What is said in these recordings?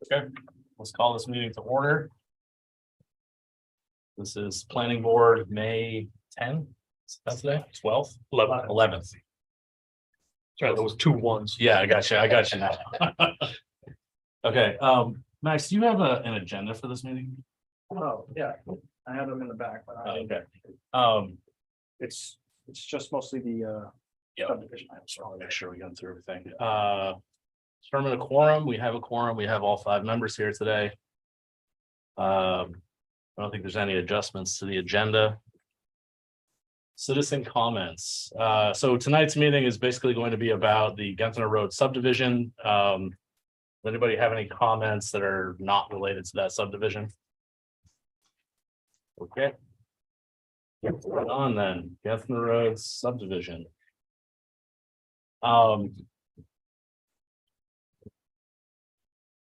Okay, let's call this meeting to order. This is planning board, May 10th. That's today, 12th, 11th. Sorry, those 2 1s. Yeah, I got you now. Okay, Max, do you have an agenda for this meeting? Oh, yeah, I have them in the back, but Okay. it's just mostly the Yeah, subdivision. I just want to make sure we got through everything. Determine a quorum, we have a quorum, we have all 5 members here today. I don't think there's any adjustments to the agenda. Citizen comments. So tonight's meeting is basically going to be about the Gentner Road subdivision. Does anybody have any comments that are not related to that subdivision? Okay. Right on then, Gentner Road subdivision.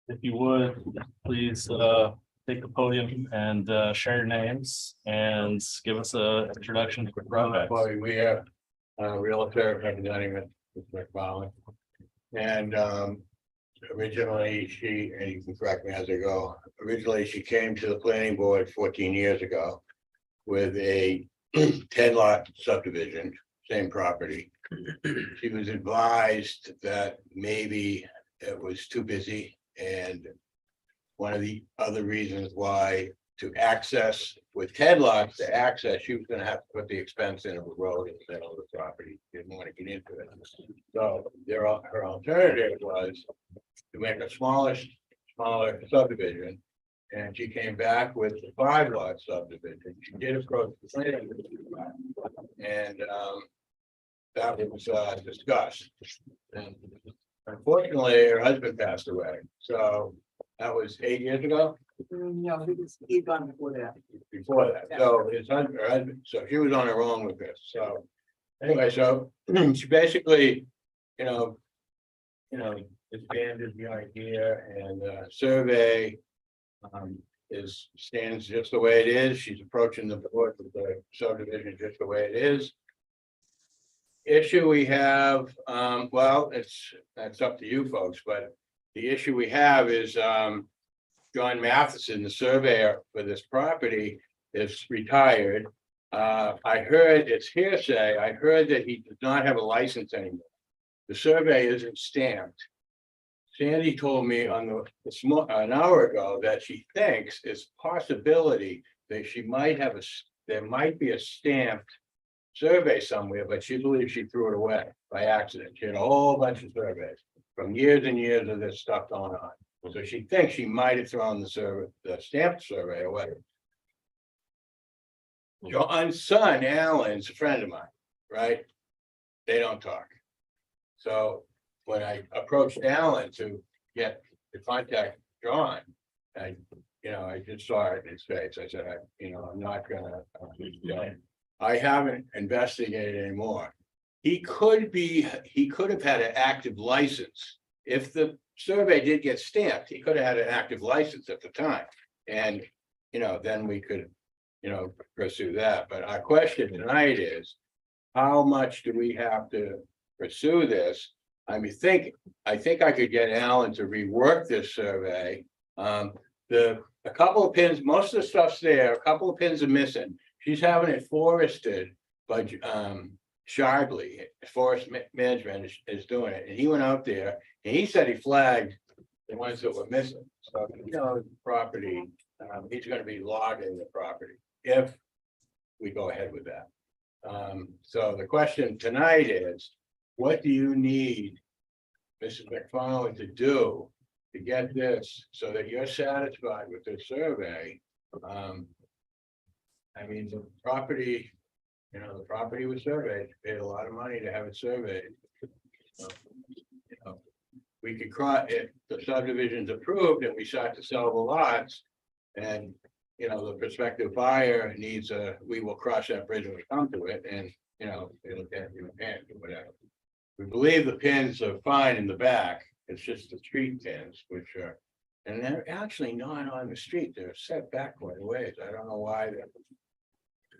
If you would, please take the podium and share your names and give us a introduction to the project. We have realtor representing Mr. McFarland. And originally she, and you can correct me as I go, originally she came to the planning board 14 years ago with a 10-lot subdivision, same property. She was advised that maybe it was too busy, and one of the other reasons why to access with 10 lots to access, she was going to have to put the expense in of a road in the middle of the property. Didn't want to get into it. So her alternative was to make a smaller subdivision. And she came back with the 5-lot subdivision. She did approach the planning board, and that was discussed. And unfortunately, her husband passed away. So that was 8 years ago. No, he's gone before that. Before that, so her husband, so she was on her own with this, so. Anyway, so she basically, expanded the idea, and survey. Stands just the way it is. She's approaching the board with the subdivision just the way it is. Issue we have, well, that's up to you folks, but the issue we have is John Matheson, the surveyor for this property, is retired. I heard, it's hearsay, I heard that he does not have a license anymore. The survey isn't stamped. Sandy told me on an hour ago that she thinks it's possibility that she might have there might be a stamped survey somewhere, but she believes she threw it away by accident. She had a whole bunch of surveys from years and years of this stuff going on. So she thinks she might have thrown the stamped survey away. John's son, Alan's a friend of mine, right? They don't talk. So when I approached Alan to contact John, I just saw it in his face. I said, I'm not gonna, I haven't investigated anymore. He could have had an active license. If the survey did get stamped, he could have had an active license at the time. And, then we could, pursue that. But our question tonight is, how much do we have to pursue this? I think I could get Alan to rework this survey. A couple of pins, most of the stuff's there, a couple of pins are missing. She's having it forested, but Shardley, Forest Management is doing it. And he went out there and he said he flagged the ones that were missing. So, the property, he's going to be logging the property if we go ahead with that. So the question tonight is, what do you need Mrs. McFarland to do to get this so that you're satisfied with the survey? The property, the property was surveyed, paid a lot of money to have it surveyed. We could if the subdivision's approved and we start to sell the lots, and the prospective buyer needs we will cross that bridge when we come to it, and it'll get whatever. We believe the pins are fine in the back. It's just the street pins, which are, and they're actually not on the street. They're set back quite a ways. I don't know why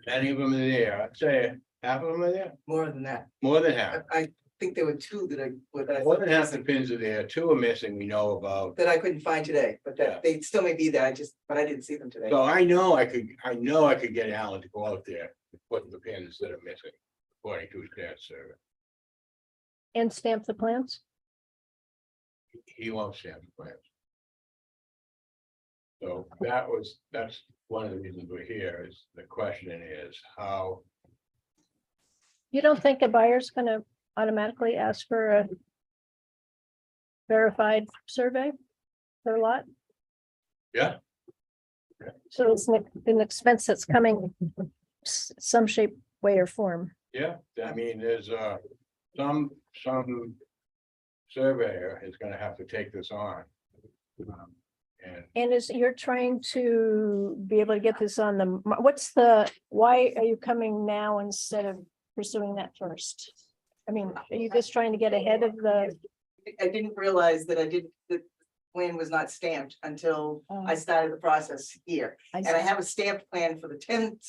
any of them are there. I'd say half of them are there. More than that. More than half. I think there were two that I. More than half the pins are there, 2 are missing, we know about. That I couldn't find today, but Yeah. that they still may be there, but I didn't see them today. So I know I could get Alan to go out there, and put the pins that are missing, according to his dad's survey. And stamp the plans? He won't stamp the plans. So that's one of the reasons we're here, is the question is how, You don't think a buyer's gonna automatically ask for a verified survey per lot? Yeah. So it's an expense that's coming some shape, way or form. yeah, I mean, there's some surveyor is gonna have to take this on. And And you're trying to be able to get this on why are you coming now instead of pursuing that first? I mean, are you just trying to get ahead of the? I didn't realize that the plan was not stamped until I started the process here. And I have a stamped plan for the 10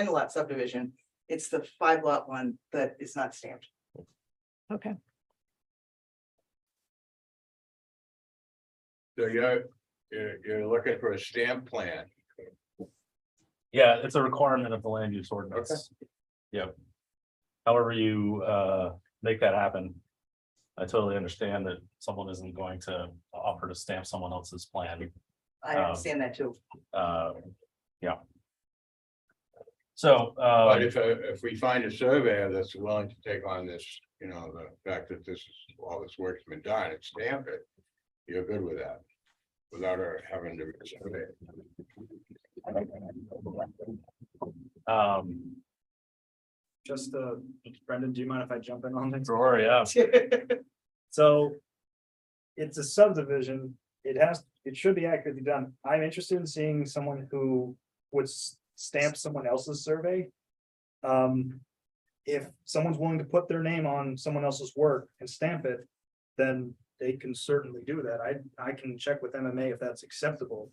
lot subdivision. It's the 5 lot one that is not stamped. Okay, so you're looking for a stamp plan. Yeah, it's a requirement of the land use ordinance. Yep. However you make that happen. I totally understand that someone isn't going to offer to stamp someone else's plan. I understand that too. Yeah. So, But if we find a surveyor that's willing to take on this, the fact that all this work's been done and stamp it, you're good with that. Without her having to survey it. Just, Brendan, do you mind if I jump in on this? sure, yeah. So it's a subdivision. It should be accurately done. I'm interested in seeing someone who would stamp someone else's survey. If someone's willing to put their name on someone else's work and stamp it, then they can certainly do that. I can check with MMA if that's acceptable.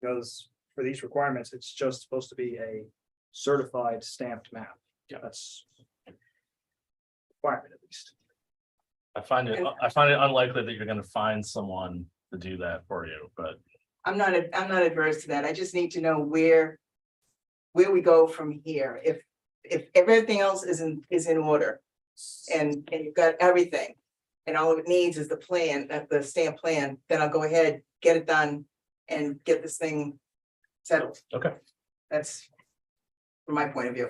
Because for these requirements, it's just supposed to be a certified stamped map. Yeah, that's requirement at least. I find it unlikely that you're gonna find someone to do that for you, but I'm not adverse to that. I just need to know where we go from here. If everything else is in order and you've got everything and all it needs is the plan, the stamp plan, then I'll go ahead, get it done and get this thing settled. okay. That's from my point of view.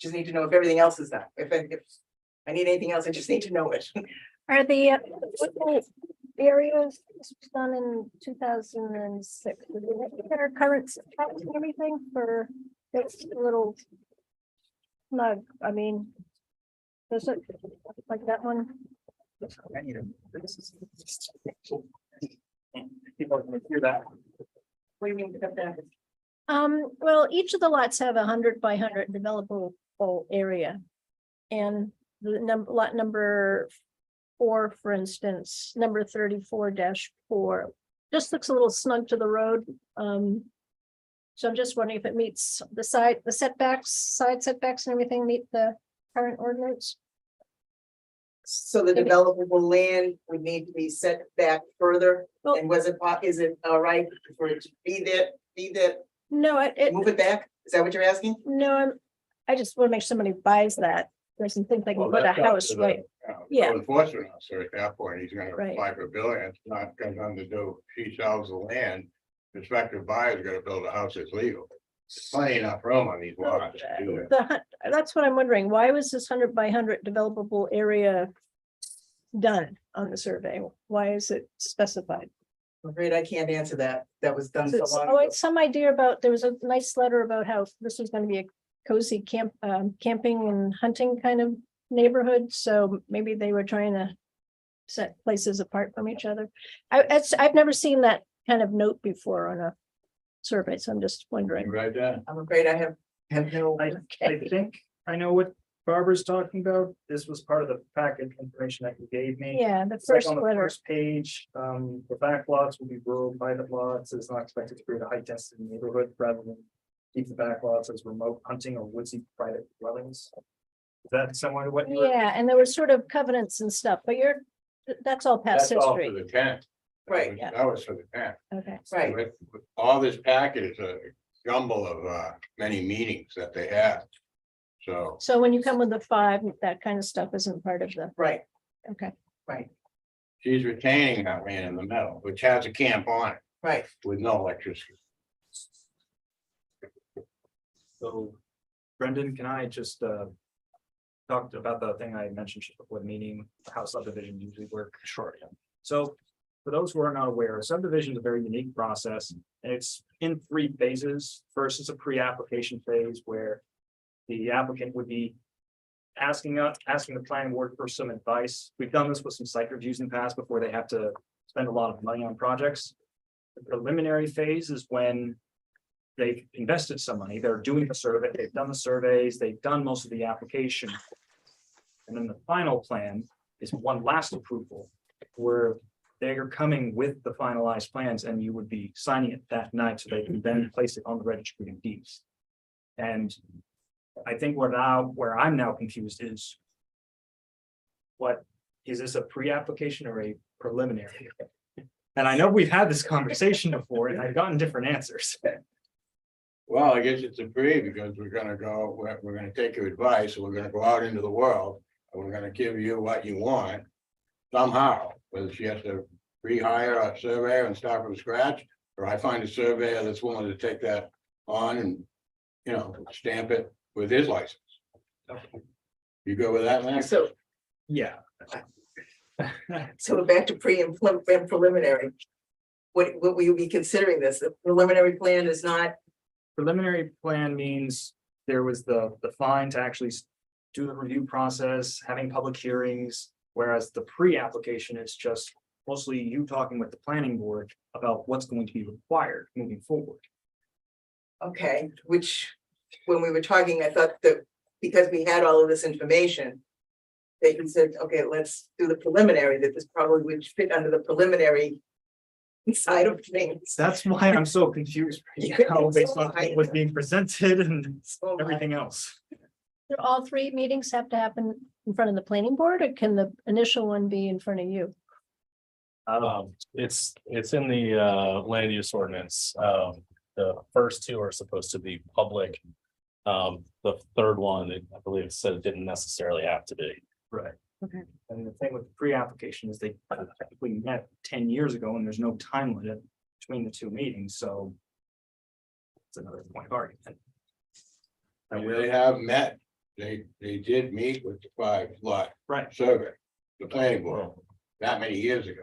Just need to know if everything else is done. If I need anything else, I just need to know it. are the areas this was done in 2006? Did they get our current setbacks and everything for this little snug? I mean, does it like that one? People are gonna hear that. What do you mean? Cut that? Well, each of the lots have 100 by 100 developable area. And the lot number 4, for instance, number 34-4, just looks a little snug to the road. So I'm just wondering if it meets the side setbacks and everything meet the current ordinance. So the developable land would need to be set back further, Well- and is it all right for it to be there, No, move it back? Is that what you're asking? no, I just want to make somebody buys that. Doesn't think they can Well, put a that's up house to the, right. code Yeah. enforcement officer at that point, he's gonna Right. apply for a building, it's not gonna have to do, she sells the land. Prospective buyer's gonna build a house that's legal. There's plenty enough room on these lots to do it. That's what I'm wondering. Why was this 100 by 100 developable area done on the survey? Why is it specified? I'm afraid I can't answer that. That was done so So long oh, ago. it's some idea about, there was a nice letter about how this was going to be a cozy camping and hunting kind of neighborhood. So maybe they were trying to set places apart from each other. I've never seen that kind of note before on a survey, so I'm just wondering. You read that? I'm afraid I have no. I think I know what Barbara's talking about. This was part of the packet information that you gave me. Yeah, the It's like first on the letter. first page, the back lots will be rural private lots. It's not expected to create a high density neighborhood rather than keep the back lots as remote hunting or woodsy private dwellings. Is that similar to what? you were- Yeah, and there were sort of covenants and stuff, but that's all past That's all for history. the tent. Right, Yeah. That was for the tent. Okay, right. With all this packet is a jumble of many meetings that they had. So, so when you come with the 5, that kind of stuff isn't part of the, Right, okay. right, she's retaining that land in the middle, which has a camp on it right. with no electricity. So Brendan, can I just talk about the thing I mentioned just before the meeting, how subdivisions usually work? Sure, yeah. So for those who are not aware, a subdivision is a very unique process, and it's in 3 phases. First is a pre-application phase where the applicant would be asking the planning board for some advice. We've done this with some site reviews in the past before they have to spend a lot of money on projects. The preliminary phase is when they've invested some money, they're doing the survey, they've done the surveys, they've done most of the application. And then the final plan is one last approval where they are coming with the finalized plans and you would be signing it that night so they can then place it on the registry of deeds. And I think where I'm now confused is what, is this a pre-application or a preliminary? And I know we've had this conversation before and I've gotten different answers. Well, I guess it's a pre because we're gonna take your advice, and we're gonna go out into the world, and we're gonna give you what you want. Somehow, whether she has to rehire a surveyor and start from scratch, or I find a surveyor that's willing to take that on and, you know, stamp it with his license. You go with that, Max? So, Yeah. so we're back to pre and preliminary. What will you be considering this? The preliminary plan is not, Preliminary plan means there was the fine to actually do the review process, having public hearings. Whereas the pre-application is just mostly you talking with the planning board about what's going to be required moving forward. okay, which, when we were talking, I thought that because we had all of this information. That you said, okay, let's do the preliminary, that this probably would fit under the preliminary side of things. That's why I'm so confused right now based on what was being presented and Oh my. everything else. Do all 3 meetings have to happen in front of the planning board, or can the initial one be in front of you? It's in the land use ordinance. The first 2 are supposed to be public. The third one, I believe it said it didn't necessarily have to be. Right. Okay. And the thing with the pre-application is they technically met 10 years ago and there's no time limit between the 2 meetings, so. It's another point of argument. And they have met, they did meet with the 5 lot Right, survey, the planning board, that many years ago.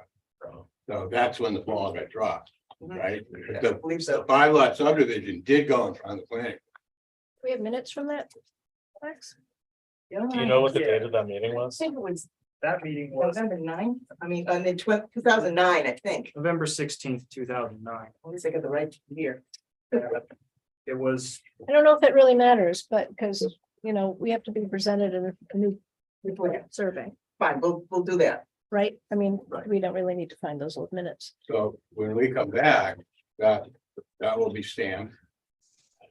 So that's when the ball got dropped, right? I The believe so. 5 lot subdivision did go in front of the planning. Do we have minutes from that? Alex? Do you know what the Yeah. date of that meeting I was? think it was that meeting was November 9th. I mean, on the 2009, I think. November 16th, 2009. At least I got the right year. It was, I don't know if it really matters, but because, we have to be presented in a new survey, Fine, we'll do that. right? I mean, Right. we don't really need to find those old minutes. So when we come back, that will be stamped.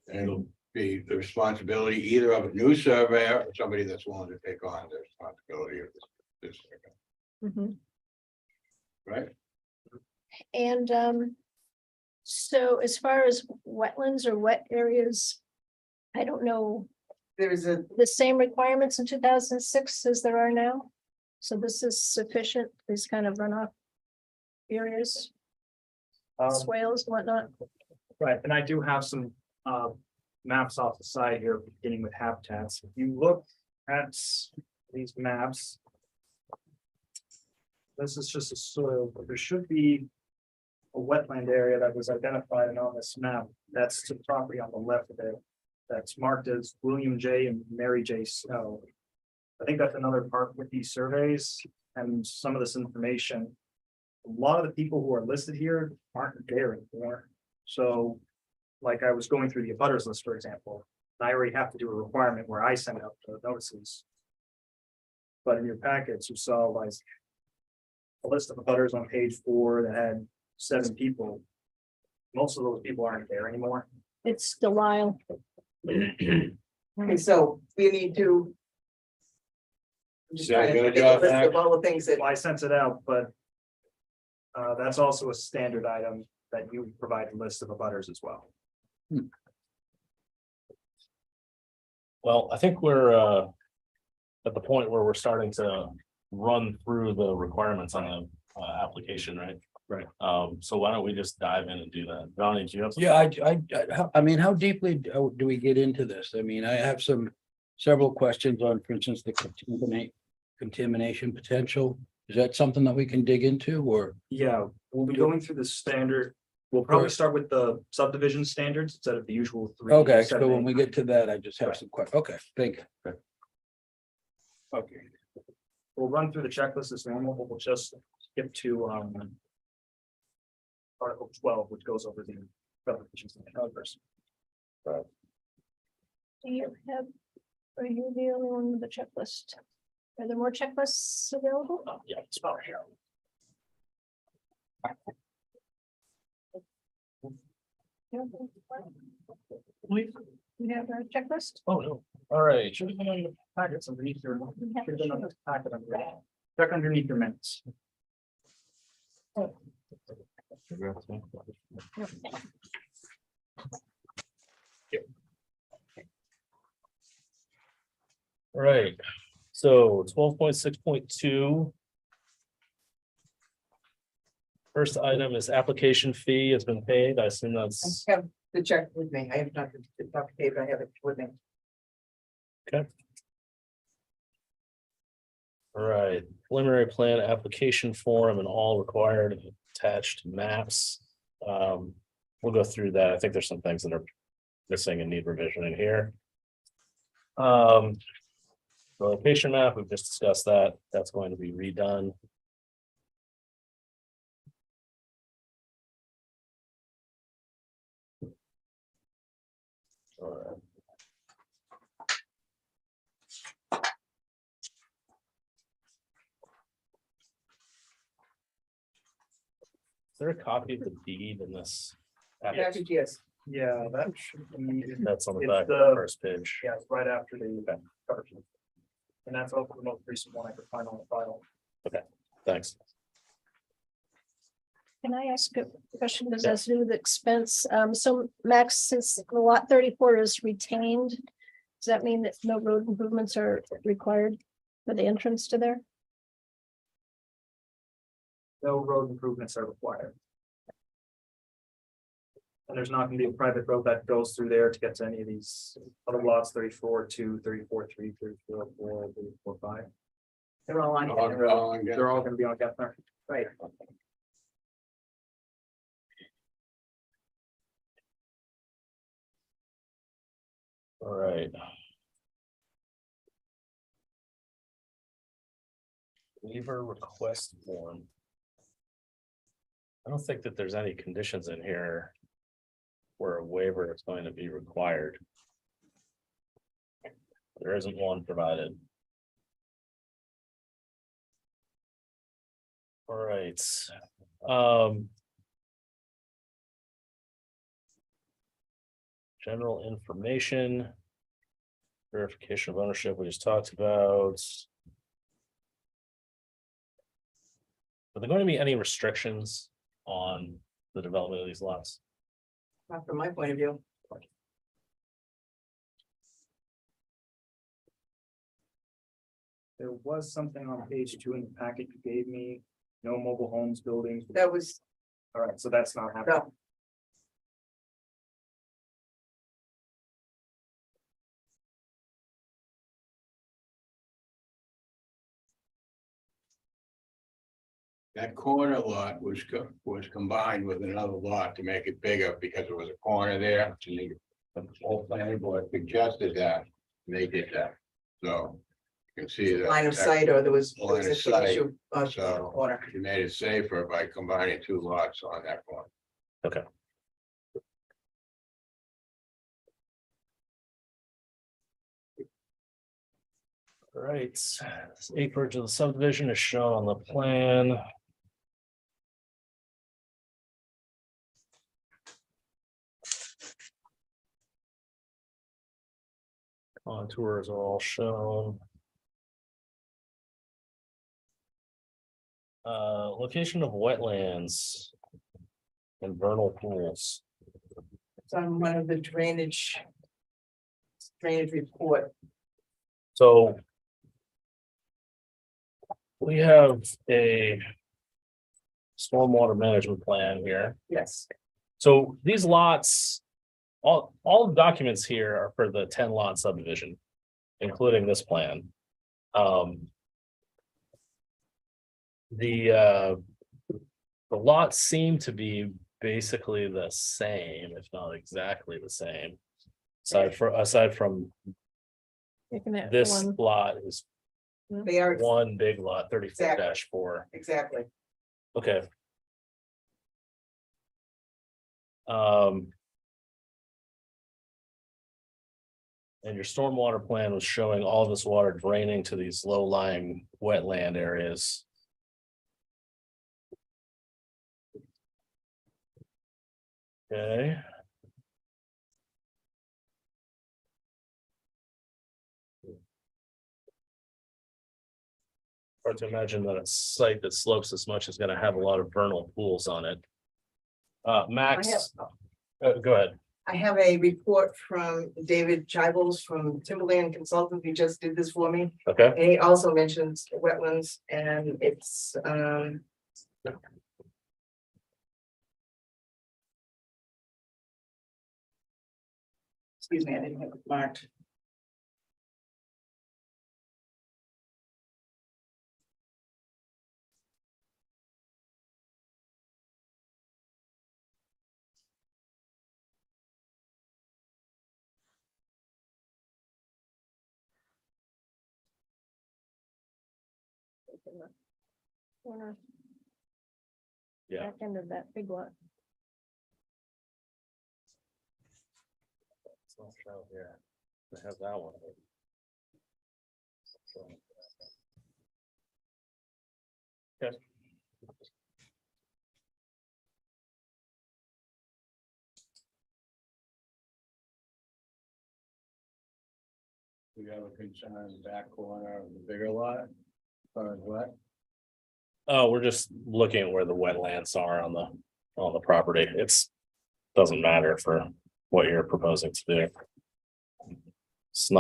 And it'll be the responsibility either of a new surveyor or somebody that's willing to take on the responsibility of this, Mhm. right? And so as far as wetlands or wet areas, I don't know, There's a, the same requirements in 2006 as there are now. So this is sufficient, these kind of runoff areas, swales, and whatnot. right, and I do have some maps off the side here, beginning with habitats. If you look at these maps. This is just a soil, but there should be a wetland area that was identified and on this map. That's the property on the left of it. That's marked as William J. and Mary J. Snow. I think that's another part with these surveys and some of this information. A lot of the people who are listed here aren't there anymore. So, like I was going through the abutters list, for example, I already have to do a requirement where I send out the notices. But in your packets, you saw like a list of abutters on page 4 that had 7 people. Most of those people aren't there anymore. It's Delisle. okay, so we need to I'm just Yeah, trying to good make a job, list Max. of all the things that, Well, I sent it out, but. That's also a standard item that you provide a list of abutters as well. Well, I think we're at the point where we're starting to run through the requirements on the application, right? Right. So why don't we just dive in and do that? Donnie, do you have? Yeah, I mean, how deeply do we get into this? I mean, I have several questions on, for instance, the contamination potential. Is that something that we can dig into or? Yeah, we'll be going through the standard. We'll probably start with the subdivision standards instead of the usual three. Okay, so 7, when 8. we get to that, I just have some questions. Okay, thank you. Okay. We'll run through the checklist as normal, but we'll just skip to Article 12, which goes over the subdivisions and others. Do you have, are you the only one with the checklist? Are there more checklists available? Yeah, it's about here. We have a checklist? Oh, no. All right. Should have been on the packets underneath your, We have should have to been on show. the packet underneath. Check underneath your minutes. All right, so 12.6.2. First item is application fee has been paid. I assume that's, I have the check with me. I have not, the doc paper, I have it with me. all right, preliminary plan application form and all required attached maps. We'll go through that. I think there's some things that are missing and need revision in here. The location map, we've just discussed that. That's going to be redone. All right. Is there a copy of the deed in this? Package, yes. Yeah, that should be, That's on the It's back of the- the first page. yeah, it's right after the cover sheet. And that's also the most recent one I could find on the file. Thanks. Can I ask a question that has to do with expense? So Max, since the lot 34 is retained, does that mean that no road improvements are required for the entrance to there? No road improvements are required. And there's not gonna be a private road that goes through there to get to any of these other lots, 34, 2, 34, 3, 34, 4, 34, 5. They're all on All- here, all on They're all gonna be on Gethner. right? All right. Waiver request form. I don't think that there's any conditions in here where a waiver is going to be required. There isn't one provided. All right. General information. Verification of ownership, we just talked about. Are there going to be any restrictions on the development of these lots? Not from my point of view. There was something on page 2 in the packet you gave me, no mobile homes, buildings. That was, All right, so that's not happening. no, That corner lot was combined with another lot to make it bigger because there was a corner there. And the whole planning board suggested that, and they did that. So you can see that. line of sight, or there was Line of an sight, issue, so- corner. You made it safer by combining two lots on that corner. Okay. All right, this acreage of the subdivision is shown on the plan. Contours are all shown. Location of wetlands. And vernal pools. It's on one of the drainage report. So. We have a. Stormwater management plan here. Yes, So these lots. All the documents here are for the 10 lot subdivision. Including this plan. The lots seem to be basically the same, if not exactly the same. Aside from Looking at this one, lot is they are one big lot, 34-4. exactly. Okay. Um. And your stormwater plan was showing all this water draining to these low-lying wetland areas. Okay. Hard to imagine that a site that slopes this much is gonna have a lot of vernal pools on it. Max, go ahead. I have a report from David Chibbles from Timberland Consultants. He just did this for me. Okay, And he also mentions wetlands and it's, excuse me, I didn't have it marked. corner. Yeah. Back end of that big lot. It's not shown here. I have that one. Okay. We have a concern in the back corner of the bigger lot. Or what? Oh, we're just looking at where the wetlands are on the property. Doesn't matter for what you're proposing to do. It's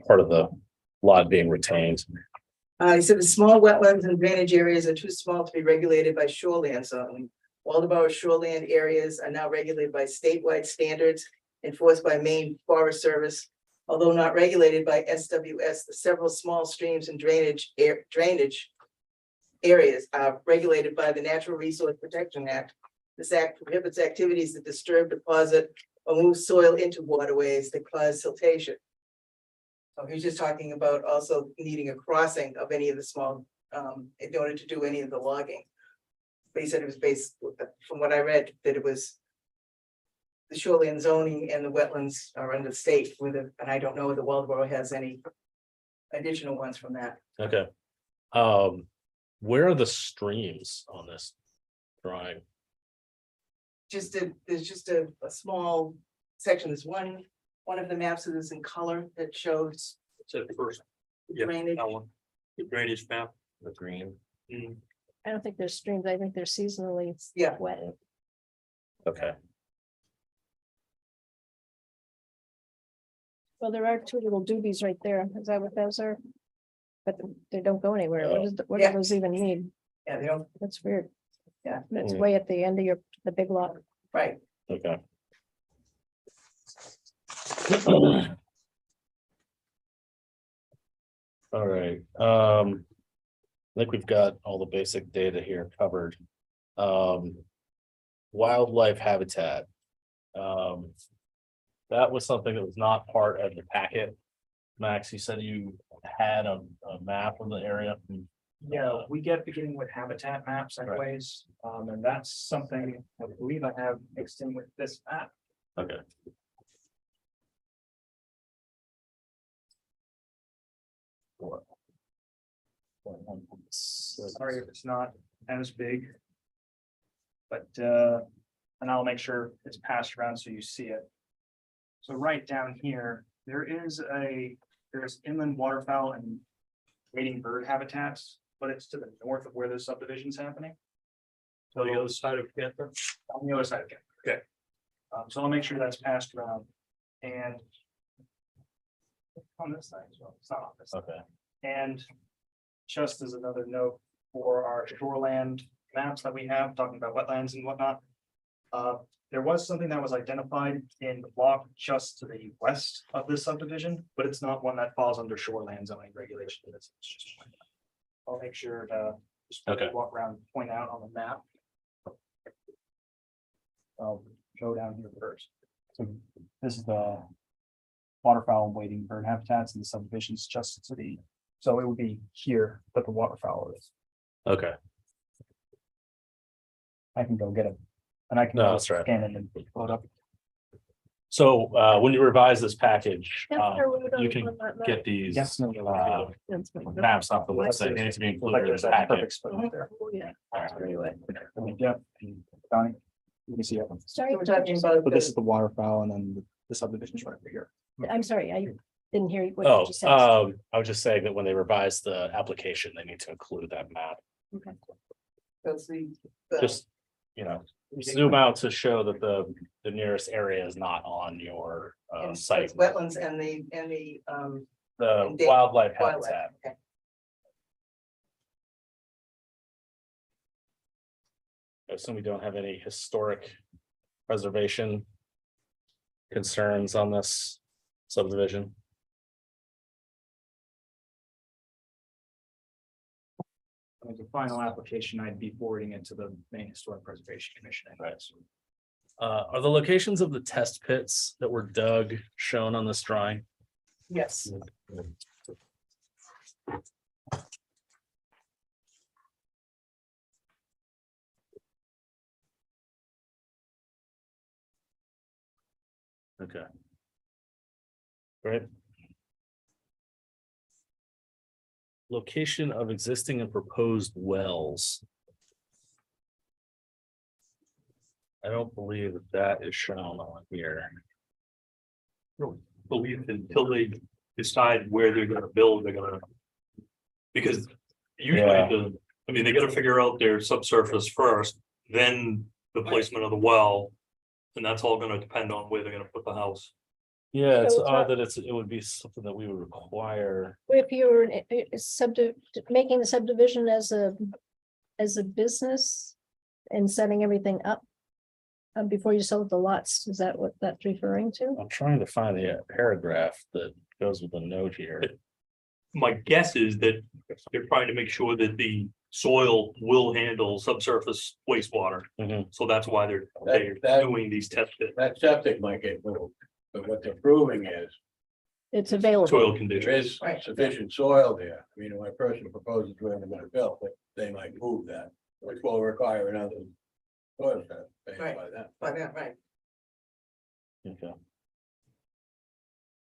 part of the lot being retained. He said the small wetlands and drainage areas are too small to be regulated by shoreline zoning. Waldeboro shoreland areas are now regulated by statewide standards enforced by Maine Forest Service. Although not regulated by SWS, the several small streams and drainage areas are regulated by the Natural Resource Protection Act. This act prohibits activities that disturb, deposit, or move soil into waterways that cause siltation. So he's just talking about also needing a crossing of any of the small, in order to do any of the logging. But he said it was based, from what I read, that it was the shoreline zoning and the wetlands are under the state with it, and I don't know whether Waldeboro has any additional ones from that. Okay. Where are the streams on this drawing? There's just a small section, there's one of the maps that is in color that shows It's at first, drainage. that one, the drainage map. The green. I don't think there's streams. I think they're seasonally Yeah. wet. Okay, Well, there are two little doobies right there. Is that what those are? But they don't go anywhere. What do Yeah. those even mean? Yeah, they don't, That's weird. Yeah. It's Mm. way at the end of the big lot. right, okay. All right, I think we've got all the basic data here covered. Wildlife habitat. That was something that was not part of the packet. Max, you said you had a map of the area. Yeah, we get beginning with habitat maps anyways, and that's something I believe I have mixed in with this map. Okay. Sorry if it's not as big. But, and I'll make sure it's passed around so you see it. So right down here, there's inland waterfowl and wading bird habitats but it's to the north of where the subdivision's happening. On the other side of Panther. On the other side of it. Okay. So I'll make sure that's passed around and. On this side as well, it's not on this. Okay, And just as another note for our shoreland maps that we have, talking about wetlands and whatnot. There was something that was identified in the block just to the west of this subdivision, but it's not one that falls under shoreland zoning regulation. It's just. I'll make sure to. just Okay. Walk around, and point out on the map. I'll go down here first. So this is the waterfowl waiting bird habitats and the subdivisions just to the, so it would be here that the waterfowl is. okay, I can go get it. And I can. No, go that's right. Scan it and load up. so when you revise this package, you can get these Yes. maps off the website, they need to be included in the package. Perfect spot right there. Oh, yeah. Anyway. Yeah, and Donnie, you can see it. Sorry, We're talking about But this is the, the waterfowl and then the subdivision's right over here. I'm sorry, I didn't hear what Oh, you just said. I was just saying that when they revise the application, they need to include that map, that's the. just, zoom out to show that the nearest area is not on your and site, it's Wetlands and the, the and the wildlife wildlife, habitat. okay. I assume we don't have any historic preservation concerns on this subdivision. As a final application, I'd be forwarding it to the Maine Historic Preservation Commission. Right. Are the locations of the test pits that were dug shown on this drawing? Yes, Okay. Great. Location of existing and proposed wells. I don't believe that is shown on here. Believe until they decide where they're gonna build, they're gonna. Because usually Yeah. they gotta figure out their subsurface first, then the placement of the well. And that's all gonna depend on where they're gonna put the house. Yeah, it's So it's odd not- that it would be something that we would require. If you're making the subdivision as a business and setting everything up before you sold the lots, is that what that's referring to? I'm trying to find the paragraph that goes with the note here. My guess is that they're trying to make sure that the soil will handle subsurface wastewater. Mhm. So that's why they're That- doing these test pits, That septic might get moved, but what they're proving is It's available. soil there conditions. is Right. sufficient soil there. I mean, when a person proposes where they're gonna build, but they might move that, which will require another soil test based Right. by that. by that, right. Okay.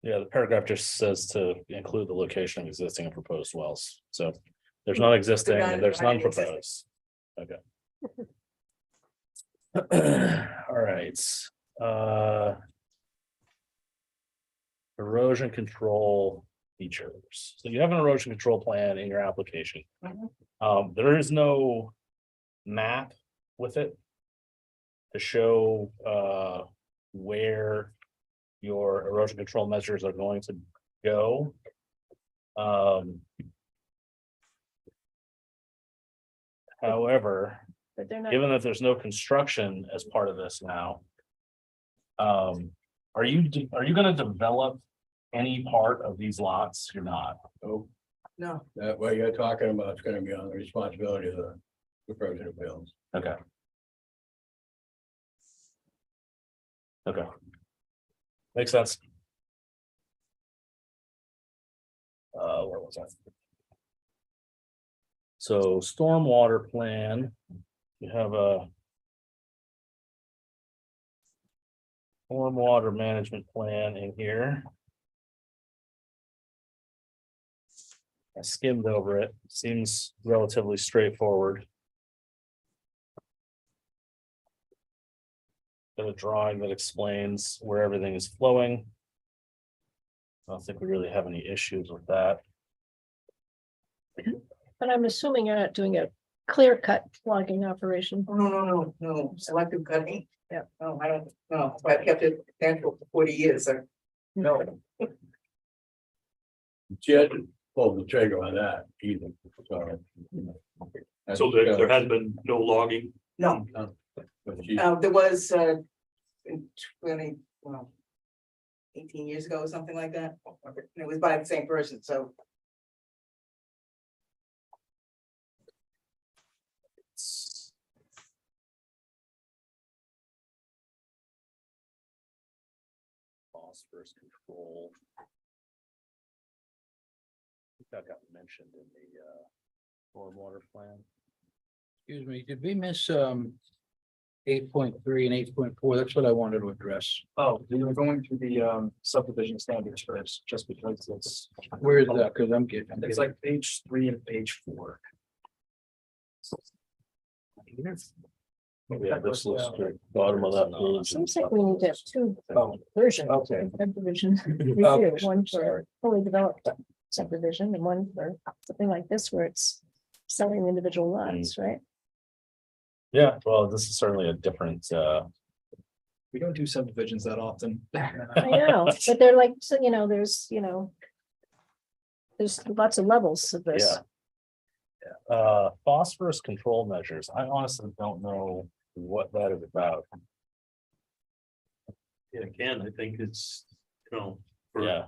Yeah, the paragraph just says to include the location of existing and proposed wells, so there's none existing and there's none proposed. Okay. All right, erosion control features. So you have an erosion control plan in your application. Mhm. There is no map with it to show where your erosion control measures are going to go. However, But they're not, given that there's no construction as part of this now. Are you gonna develop any part of these lots? You're not. So No, that what you're talking about is gonna be on the responsibility of the person who builds. Okay. Okay. Makes sense. Where was I? So stormwater plan, you have a. Stormwater management plan in here. I skimmed over it, seems relatively straightforward. Got a drawing that explains where everything is flowing. I don't think we really have any issues with that. But I'm assuming you're not doing a clear cut logging operation. Oh, no, selective cutting. Yeah. No, I don't, no, I've kept it natural for 40 years, so. No. She hadn't pulled the trigger on that either, so. So there has been no logging. No, But she, there was, in 20, well. 18 years ago or something like that, and it was by the same person, so. Phosphorus control. That got mentioned in the stormwater plan. Excuse me, did we miss 8.3 and 8.4? That's what I wanted to address. Oh, we were going through the subdivision standards first, just because Where is that? Because I'm getting. it's like page 3 and page 4. Yeah, this is the bottom of that page. Seems like we need to have two versions of Okay. subdivision review, Okay, one for fully developed subdivision and one for something like this where it's selling individual lots, right? Yeah, well, this is certainly a different, We don't do subdivisions that often. I know, but they're like, so, there's, there's lots of levels of this. phosphorus control measures. I honestly don't know what that is about. Yeah, again, I think it's, for Yeah,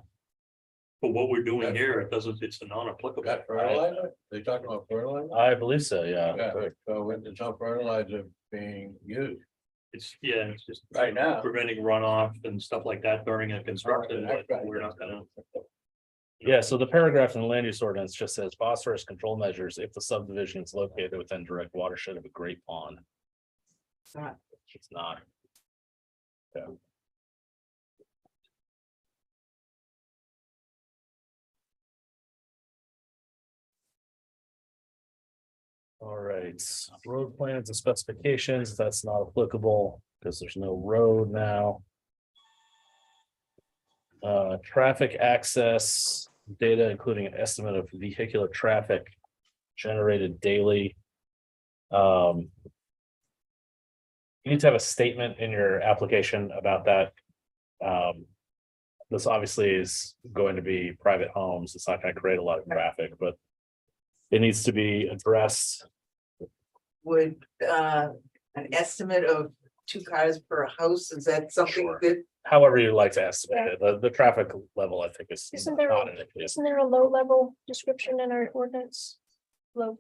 what we're doing That's here, right. it doesn't, it's a non-applicable. got fertilizer? They talking about fertilizer? I believe so, yeah. Yeah, so when there's no fertilizer being used It's just right now. preventing runoff and stuff like that during a construction, but we're not gonna. Yeah, so the paragraph in the land use ordinance just says phosphorus control measures if the subdivision is located within direct watershed of a great pond. Not. It's not. Yeah. All right, road plans and specifications, that's not applicable because there's no road now. Traffic access data, including an estimate of vehicular traffic generated daily. You need to have a statement in your application about that. This obviously is going to be private homes. It's not going to create a lot of traffic, but it needs to be addressed. Would, an estimate of 2 cars per house, is that something Sure. that, However you like to estimate it. The traffic level, I think is Isn't there, not an issue. isn't there a low level description in our ordinance? Low,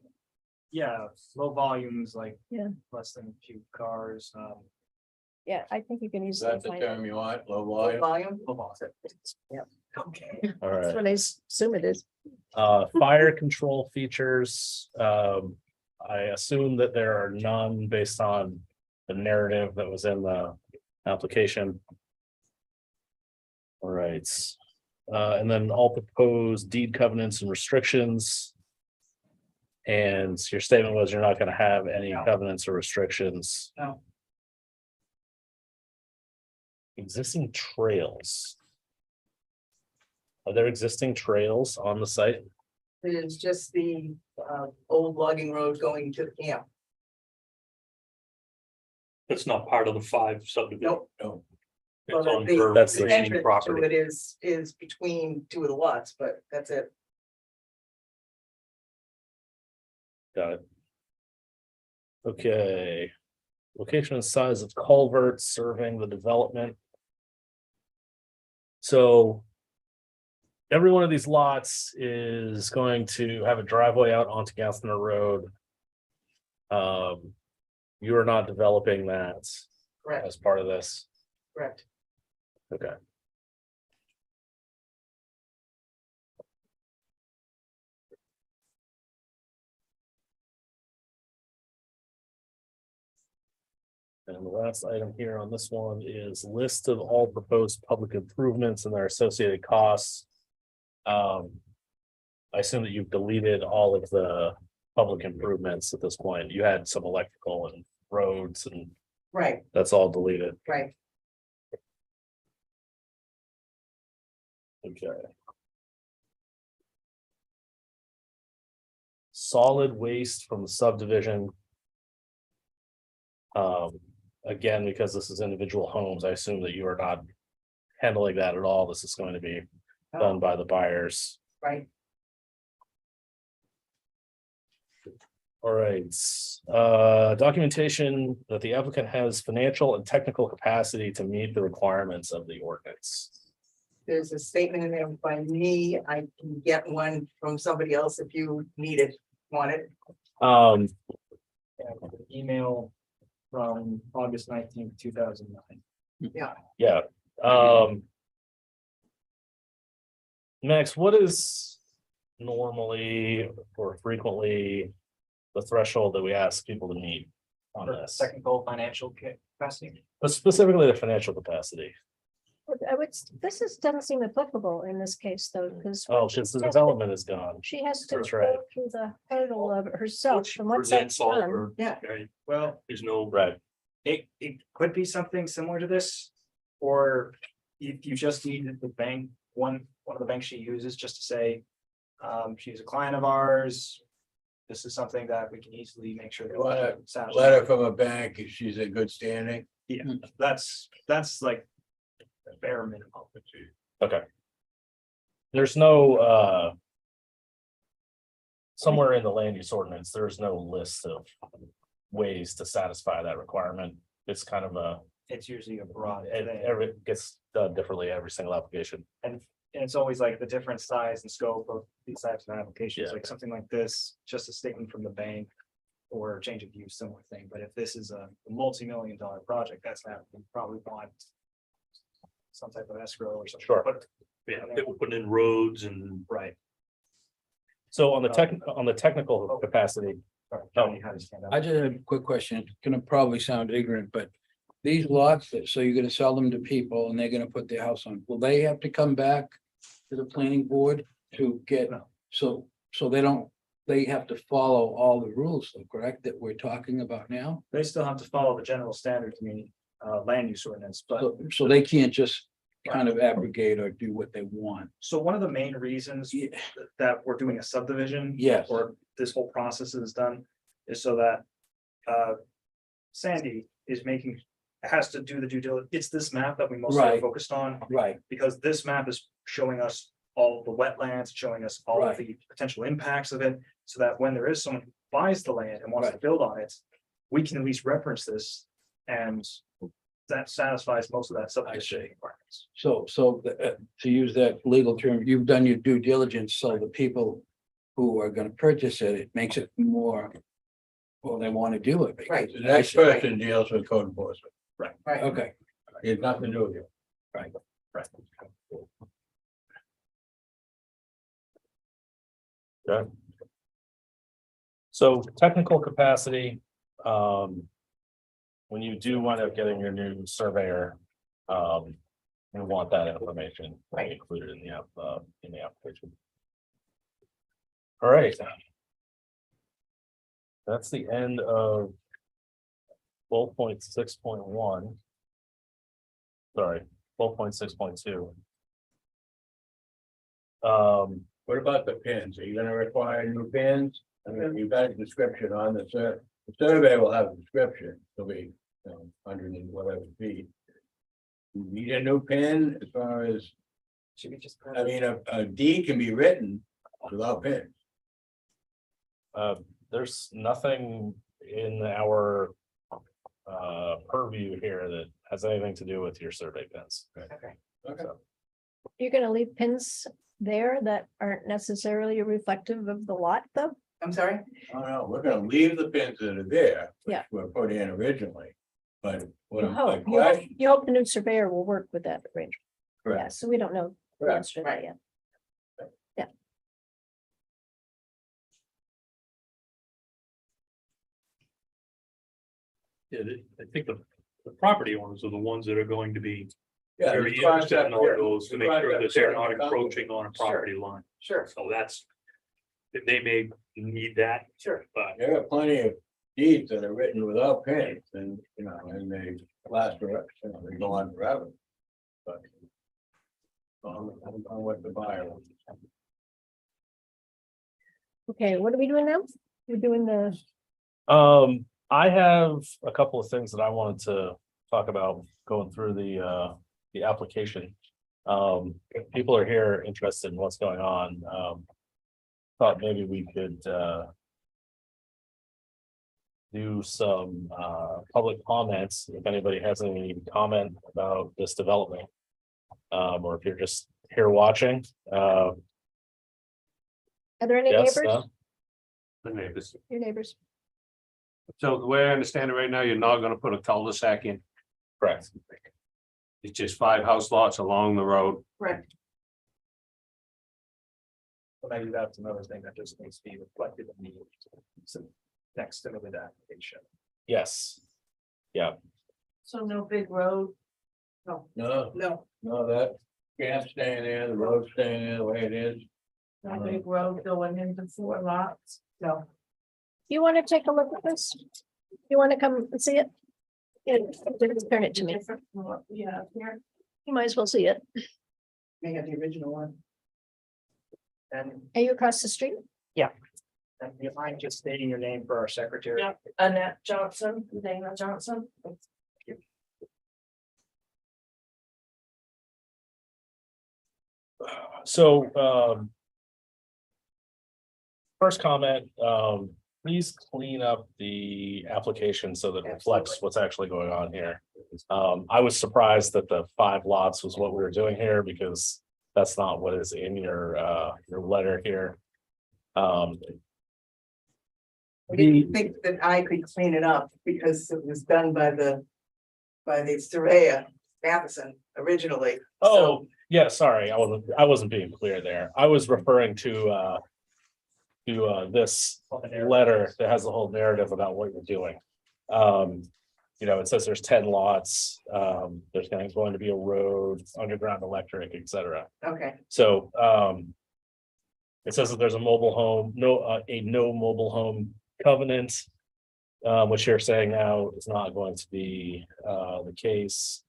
Yeah, low volumes, like. Yeah. Less than a few cars, yeah, I think you can Is easily that the find it. term you want, low volume? volume? Yeah, Okay. All that's right. what I assume it is. Fire control features, I assume that there are none based on the narrative that was in the application. All right, and then all proposed deed covenants and restrictions. And your statement was you're not gonna have any No. covenants or restrictions. No. Existing trails. Are there existing trails on the site? It is just the, old logging road going to the camp. That's not part of the 5 subdivision. Nope. No. It's Well, on the- her That's The the remaining entrance to property. it is between 2 of the lots, but that's it. Got it. Okay. Location and size of culverts serving the development. So. Every one of these lots is going to have a driveway out onto Gassner Road. You are not developing that Correct, as part of this. correct. Okay. And the last item here on this one is list of all proposed public improvements and their associated costs. I assume that you've deleted all of the public improvements at this point. You had some electrical and roads and Right, that's all deleted. right. Okay. solid waste from the subdivision. Again, because this is individual homes, I assume that you are not handling that at all. This is going to be done by the buyers. Right, All right, documentation that the applicant has financial and technical capacity to meet the requirements of the ordinance. there's a statement in there by me, I can get one from somebody else if you need it, want it. Um, Email from August 19th, 2009. yeah, Max, what is normally or frequently the threshold that we ask people to meet on this? Technical financial capacity. But specifically the financial capacity. doesn't seem applicable in this case, though, because. Oh, since the development is gone. She has to That's go right. through the hurdle of it herself, She and once that's presents all done, her, Yeah. right, Well, there's no. Right, it could be something similar to this. Or if you just needed the bank, one of the banks she uses just to say. She's a client of ours. This is something that we can easily make sure. that we Letter- can satisfy. Letter from a bank, if she's in good standing. Yeah, that's like the bare minimum. okay. There's no, somewhere in the land use ordinance, there's no list of ways to satisfy that requirement. It's kind of a, It's usually a broad it, thing. it gets done differently every single application. And it's always like the different size and scope of these types of applications, Yeah. like something like this, just a statement from the bank. Or change of use, similar thing, but if this is a multi-million-dollar project, that's not, we probably want. Some type of escrow or something. Sure. But, Yeah, they were putting in roads and right. So on the technical capacity, Sorry, John, you had his hand up. I just had a quick question. It's gonna probably sound ignorant, but these lots, so you're gonna sell them to people and they're gonna put their house on, will they have to come back to the planning board to get, No. so they don't, they have to follow all the rules, though, correct, that we're talking about now? They still have to follow the general standard community, land use ordinance, but. So they can't just kind of abrogate or do what they want. So one of the main reasons Yeah. that we're doing a subdivision. Yes. Or this whole process is done, is so that. Sandy is making, has to do the due diligence, it's this map that we mostly are Right. focused on. Right, Because this map is showing us all the wetlands, showing us all of Right. the potential impacts of it. So that when there is someone who buys the land and wants to Right. build on it, we can at least reference this. And that satisfies most of that subdivision see. requirements. so, to use that legal term, you've done your due diligence, so the people who are gonna purchase it, it makes it more, well, they wanna do it. because- Right. The next person deals with code enforcement. Right, Okay, It has nothing to do with you. right. so technical capacity, when you do wind up getting your new surveyor, you want that information included in the application. All right. That's the end of 12.6.1. Sorry, 12.6.2. What about the pins? Are you gonna require new pins? I mean, you've got a description on the survey will have a description, it'll be, 100 and whatever feet. You need a new pin as far as, Should we just? I mean, a deed can be written without pins. There's nothing in our purview here that has anything to do with your survey pins. Okay. Okay. you're gonna leave pins there that aren't necessarily reflective of the lot, though? I'm sorry, Oh, no, we're gonna leave the pins that are there. which Yeah. Were put in originally, but what You I'm, hope, my you hope- question, you hope the new surveyor will work with that arrangement. Yeah, correct, so we don't know the Correct. answer to that yet. yeah, I think the property owners are the ones that are going to be yeah. very the interested concept in all here- those to the make sure that concept they're here not is complicated. encroaching on a property line. sure, So that's. They may need that, sure, but There are plenty of deeds that are written without pins and, and they last forever, they go on forever. But. On what the buyer wants. Okay, what are we doing now? We're doing the, I have a couple of things that I wanted to talk about going through the application. If people are here interested in what's going on, thought maybe we could, do some, public comments, if anybody has any comment about this development. Or if you're just here watching, are there any yes, neighbors? no? The neighbors. Your neighbors? So the way I understand it right now, you're not gonna put a cul-de-sac in. Correct. It's just 5 house lots along the road. Correct. Well, maybe that's another thing that just needs to be reflected in the next to the application. Yes. So no big road? No, No, no, that gas staying there, the road staying there the way it is. no big road going into 4 lots? No. You want to take a look at this? You want to come and see it? Yeah, turn it to me. Yeah, here, You might as well see it. they have the original one. And Are you across the street? and you mind just stating your name for our secretary? Yeah. Annette Johnson, Dana Johnson. So, first comment, please clean up the application so that it reflects what's actually going on here. I was surprised that the 5 lots was what we were doing here because that's not what is in your letter here. I didn't think that I could clean it up because it was done by the Surveyor Matheson originally. Oh, yeah, sorry, I wasn't being clear there. I was referring to this letter that has the whole narrative about what you're doing. You know, it says there's 10 lots, there's going to be a road, underground electric, et cetera. Okay, So, it says that there's a mobile home, no mobile home covenant. Which you're saying now is not going to be, the case.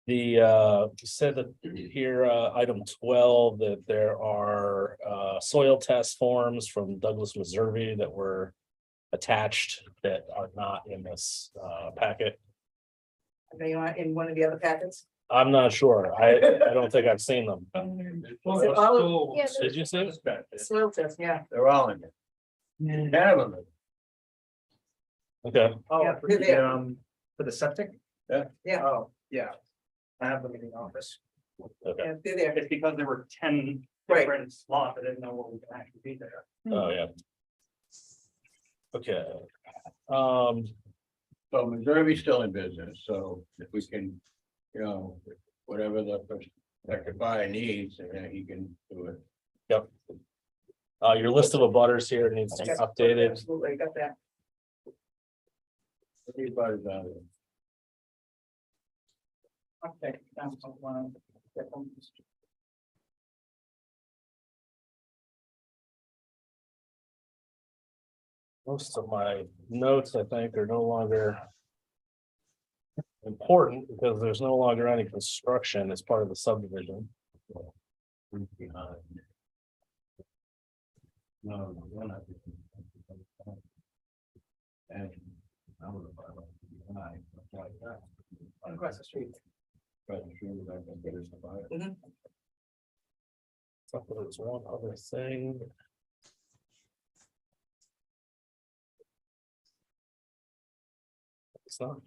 You said that here, item 12, that there are, soil test forms from Douglas, Missouri that were attached that are not in this, packet. are they on in one of the other packets? I'm not sure. I don't think I've seen them. Is it all- Yeah, Did you see it? Soil test, yeah. They're all in there. 10 of them. Okay, Oh, Yeah, for they're there. for the septic? Yeah. Yeah. Oh, yeah. I have them in the office. okay. Yeah, they're there. It's because there were 10 Right. different slots. I didn't know what was gonna actually be there. Oh, yeah. Okay. So Missouri's still in business, so if we can, you know, whatever the prospective buyer needs, then he can do it. Yep. Your list of abutters here needs to be updated. Absolutely, got that. Everybody's out of it. Okay. that's all, Most of my notes, I think, are no longer important because there's no longer any construction as part of the subdivision. No, we're not. And I don't know if I like to be high, but like that. Across the street. But I'm sure that I can get us a buyer. So there's one other thing. It's not.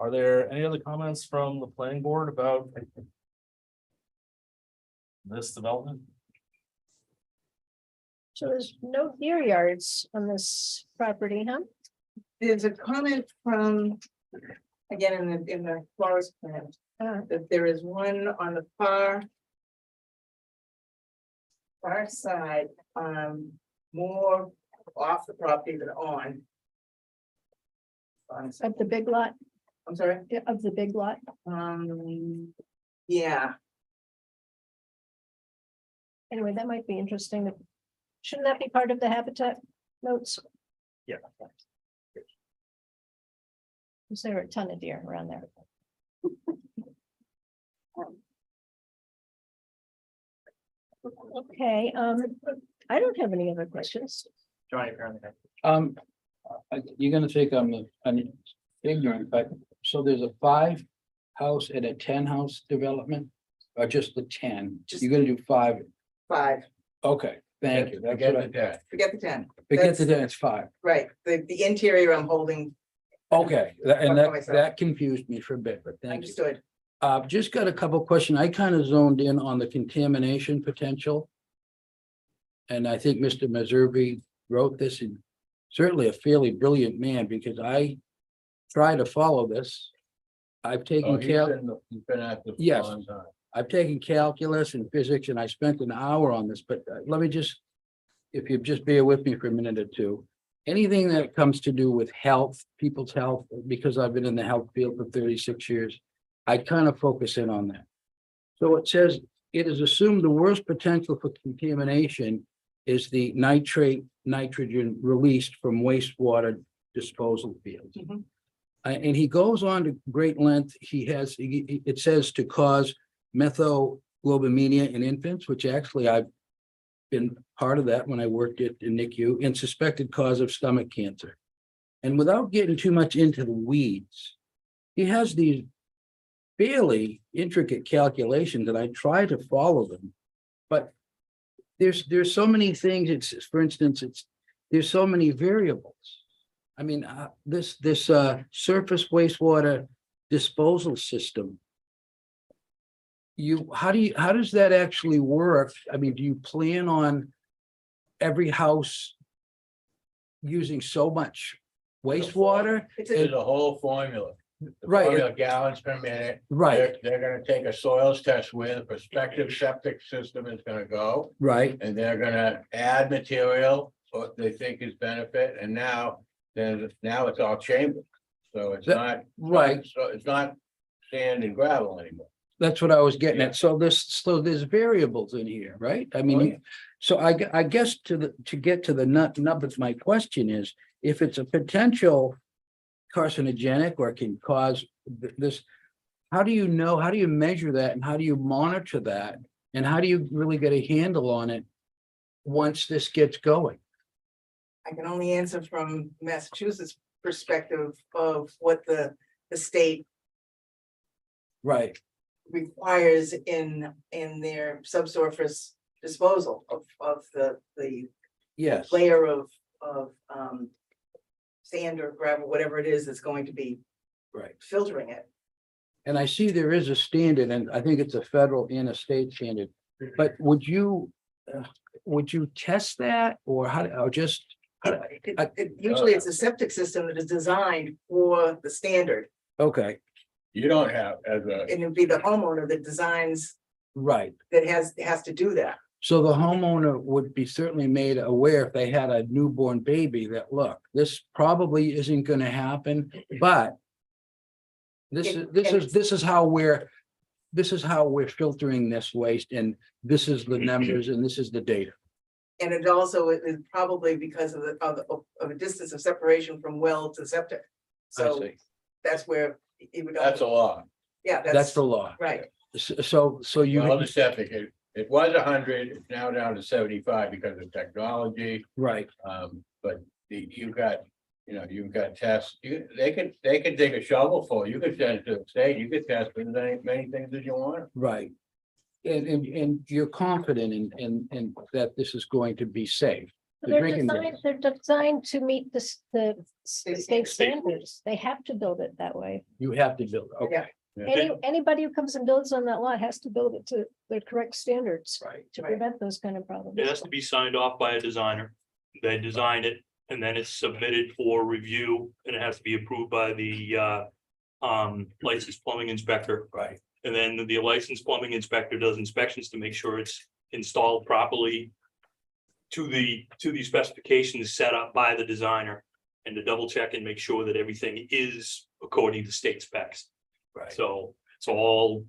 Are there any other comments from the planning board about this development? So there's no deer yards on this property, huh? There's a comment from, again, in the forest plan, that there is one on the far side, more off the property than on. Of the big lot, I'm sorry, yeah, of the big lot. yeah, Anyway, that might be interesting. Shouldn't that be part of the habitat notes? Yeah. Is there a ton of deer around there? Okay, I don't have any other questions. Johnny apparently. You're gonna think I'm ignorant, but so there's a 5-house and a 10-house development? Or just the 10? Just- You're gonna do 5? 5, Okay, thank you. That's Forget what I, that. forget the 10, forget the 10, it's 5. right, the interior I'm holding, Okay, and For that, myself. that confused me for a bit, but thank you. understood. Just got a couple questions. I kind of zoned in on the contamination potential. And I think Mr. Meserve wrote this, and certainly a fairly brilliant man, because I try to follow this. I've Oh, taken care. He's been at the. Yes. long time. I've taken calculus and physics, and I spent an hour on this, but let me just, if you just bear with me for a minute or two. Anything that comes to do with health, people's health, because I've been in the health field for 36 years, I kind of focus in on that. So it says, it is assumed the worst potential for contamination is the nitrate, nitrogen released from wastewater disposal fields. Mhm. And he goes on to great length. It says to cause methylglobemia in infants, which actually I've been part of that when I worked at the NICU, and suspected cause of stomach cancer. And without getting too much into the weeds, he has these fairly intricate calculations, and I try to follow them. But there's so many things. It's, for instance, there's so many variables. I mean, this surface wastewater disposal system. How does that actually work? I mean, do you plan on every house using so much wastewater? It's There's a, a whole formula. The Right. formula Gallons per minute. Right, They're gonna take a soils test where the prospective septic system is gonna go, right, and they're gonna add material, what they think is benefit, and now it's all chambered. So it's That- not. right. So it's not sand and gravel anymore. That's what I was getting Yeah. at. So there's variables in here, right? I mean, Oh, yeah. so I guess to get to the numbers, my question is, if it's a potential carcinogenic or can cause this, how do you know, how do you measure that, and how do you monitor that? And how do you really get a handle on it once this gets going? I can only answer from Massachusetts perspective of what the state Right, requires in their subsurface disposal of the yes, layer of sand or gravel, whatever it is that's going to be right. filtering it. And I see there is a standard, and I think it's a federal and a state standard, but would you test that, or how, or just? Usually it's a septic system that is designed for the standard, Okay, You don't have as a, and it'd be the homeowner that designs, right. that has to do that. So the homeowner would be certainly made aware if they had a newborn baby that, look, this probably isn't gonna happen, but this is how we're filtering this waste, and this is the numbers, and this is the data. And it also is probably because of a distance of separation from well to septic. I So see. that's where it would. that's a law. Yeah, That's the law. right. So you, Well, the septic, it was 100, it's now down to 75 because of technology. right, But you've got tests, they can dig a shovel full, you could send it to the state, you could test as many things as you want. right. And you're confident in that this is going to be safe. The They're drinking designed, water. they're designed to meet the state State standards. They have to build it that way. You have to build, okay, Anybody who comes and builds on that lot has to build it to the correct standards right. to Right. prevent those kind of problems. It has to be signed off by a designer. They design it and then it's submitted for review and it has to be approved by the licensed plumbing inspector. Right. And then the licensed plumbing inspector does inspections to make sure it's installed properly to the specifications set up by the designer, and to double check and make sure that everything is according to state specs. Right. So it's all,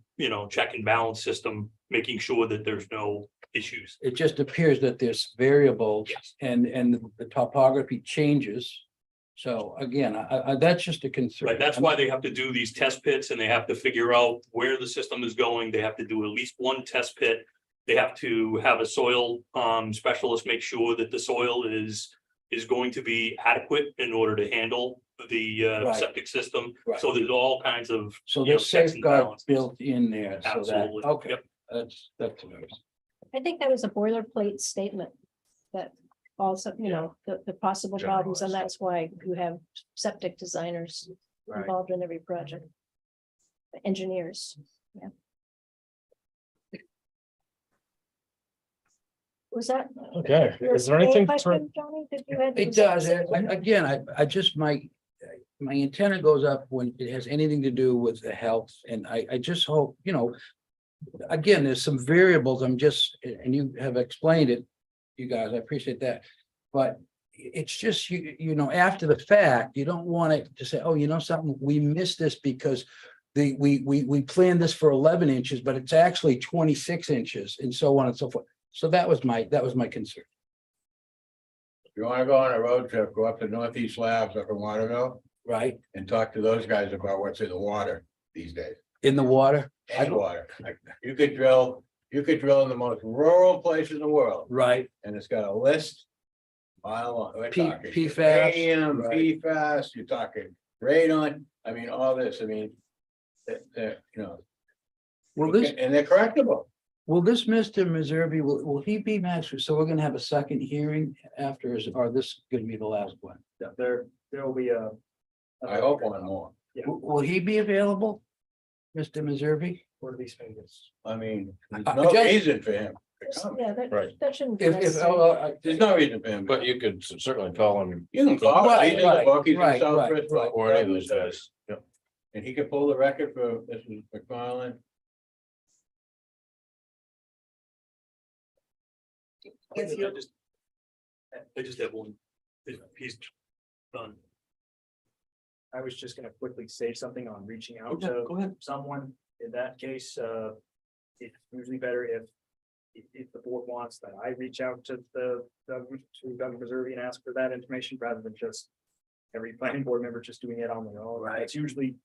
check and balance system, making sure that there's no issues. It just appears that there's variables Yes. and the topography changes. So again, that's just a concern. Right, that's why they have to do these test pits and they have to figure out where the system is going. They have to do at least one test pit. They have to have a soil specialist make sure that the soil is going to be adequate in order to handle the Right. septic system. Right. So there's all kinds of. So you know, there's checks and safeguards balances. built in there, so that, Absolutely. okay, Yep. that's what I was. I think that was a boilerplate statement that also, you know, the possible problems, and that's why you have septic designers Right. involved in every project. Engineers, yeah. Was that? Okay, your is there anything? question, Johnny? Did you have? It does, again, I just, my antenna goes up when it has anything to do with the health, and I just hope, you know. Again, there's some variables, and you have explained it, you guys, I appreciate that. But it's just, you know, after the fact, you don't want it to say, oh, you know something, we missed this because we planned this for 11 inches, but it's actually 26 inches and so on and so forth. So that was my concern. If you wanna go on a road trip, go up to Northeast Labs up in Waterville Right, and talk to those guys about what's in the water these days. in the water, And water, like, you could drill in the most rural place in the world, right, and it's got a list. Mile long, we're P- talking PFAS, uranium, right. PFAS, you're talking radon, I mean, all this, I mean. They're, you know. Will this, And they're correctable. will this Mr. Meserve, will he be master? So we're gonna have a second hearing after, or this gonna be the last one? There will be a. I hope one more. Will he be available? Mr. Meserve? For these fingers. I mean, there's I- no just- reason for him to come. Yeah, Right. that shouldn't be If, necessary. There's no reason for him. But you could certainly call him. You can call him, he's in the book, he's in Right, South right, Bridgeport. Or any of those guys. Yep. And he could pull the record for Mrs. McFarland. Yes, you- I just have one. He's done. I was just gonna quickly say something on reaching out Okay, to go ahead. someone. In that case, it's usually better if the board wants that I reach out to Doug Reserve and ask for that information rather than just every planning board member just doing it on their own. Right. It's usually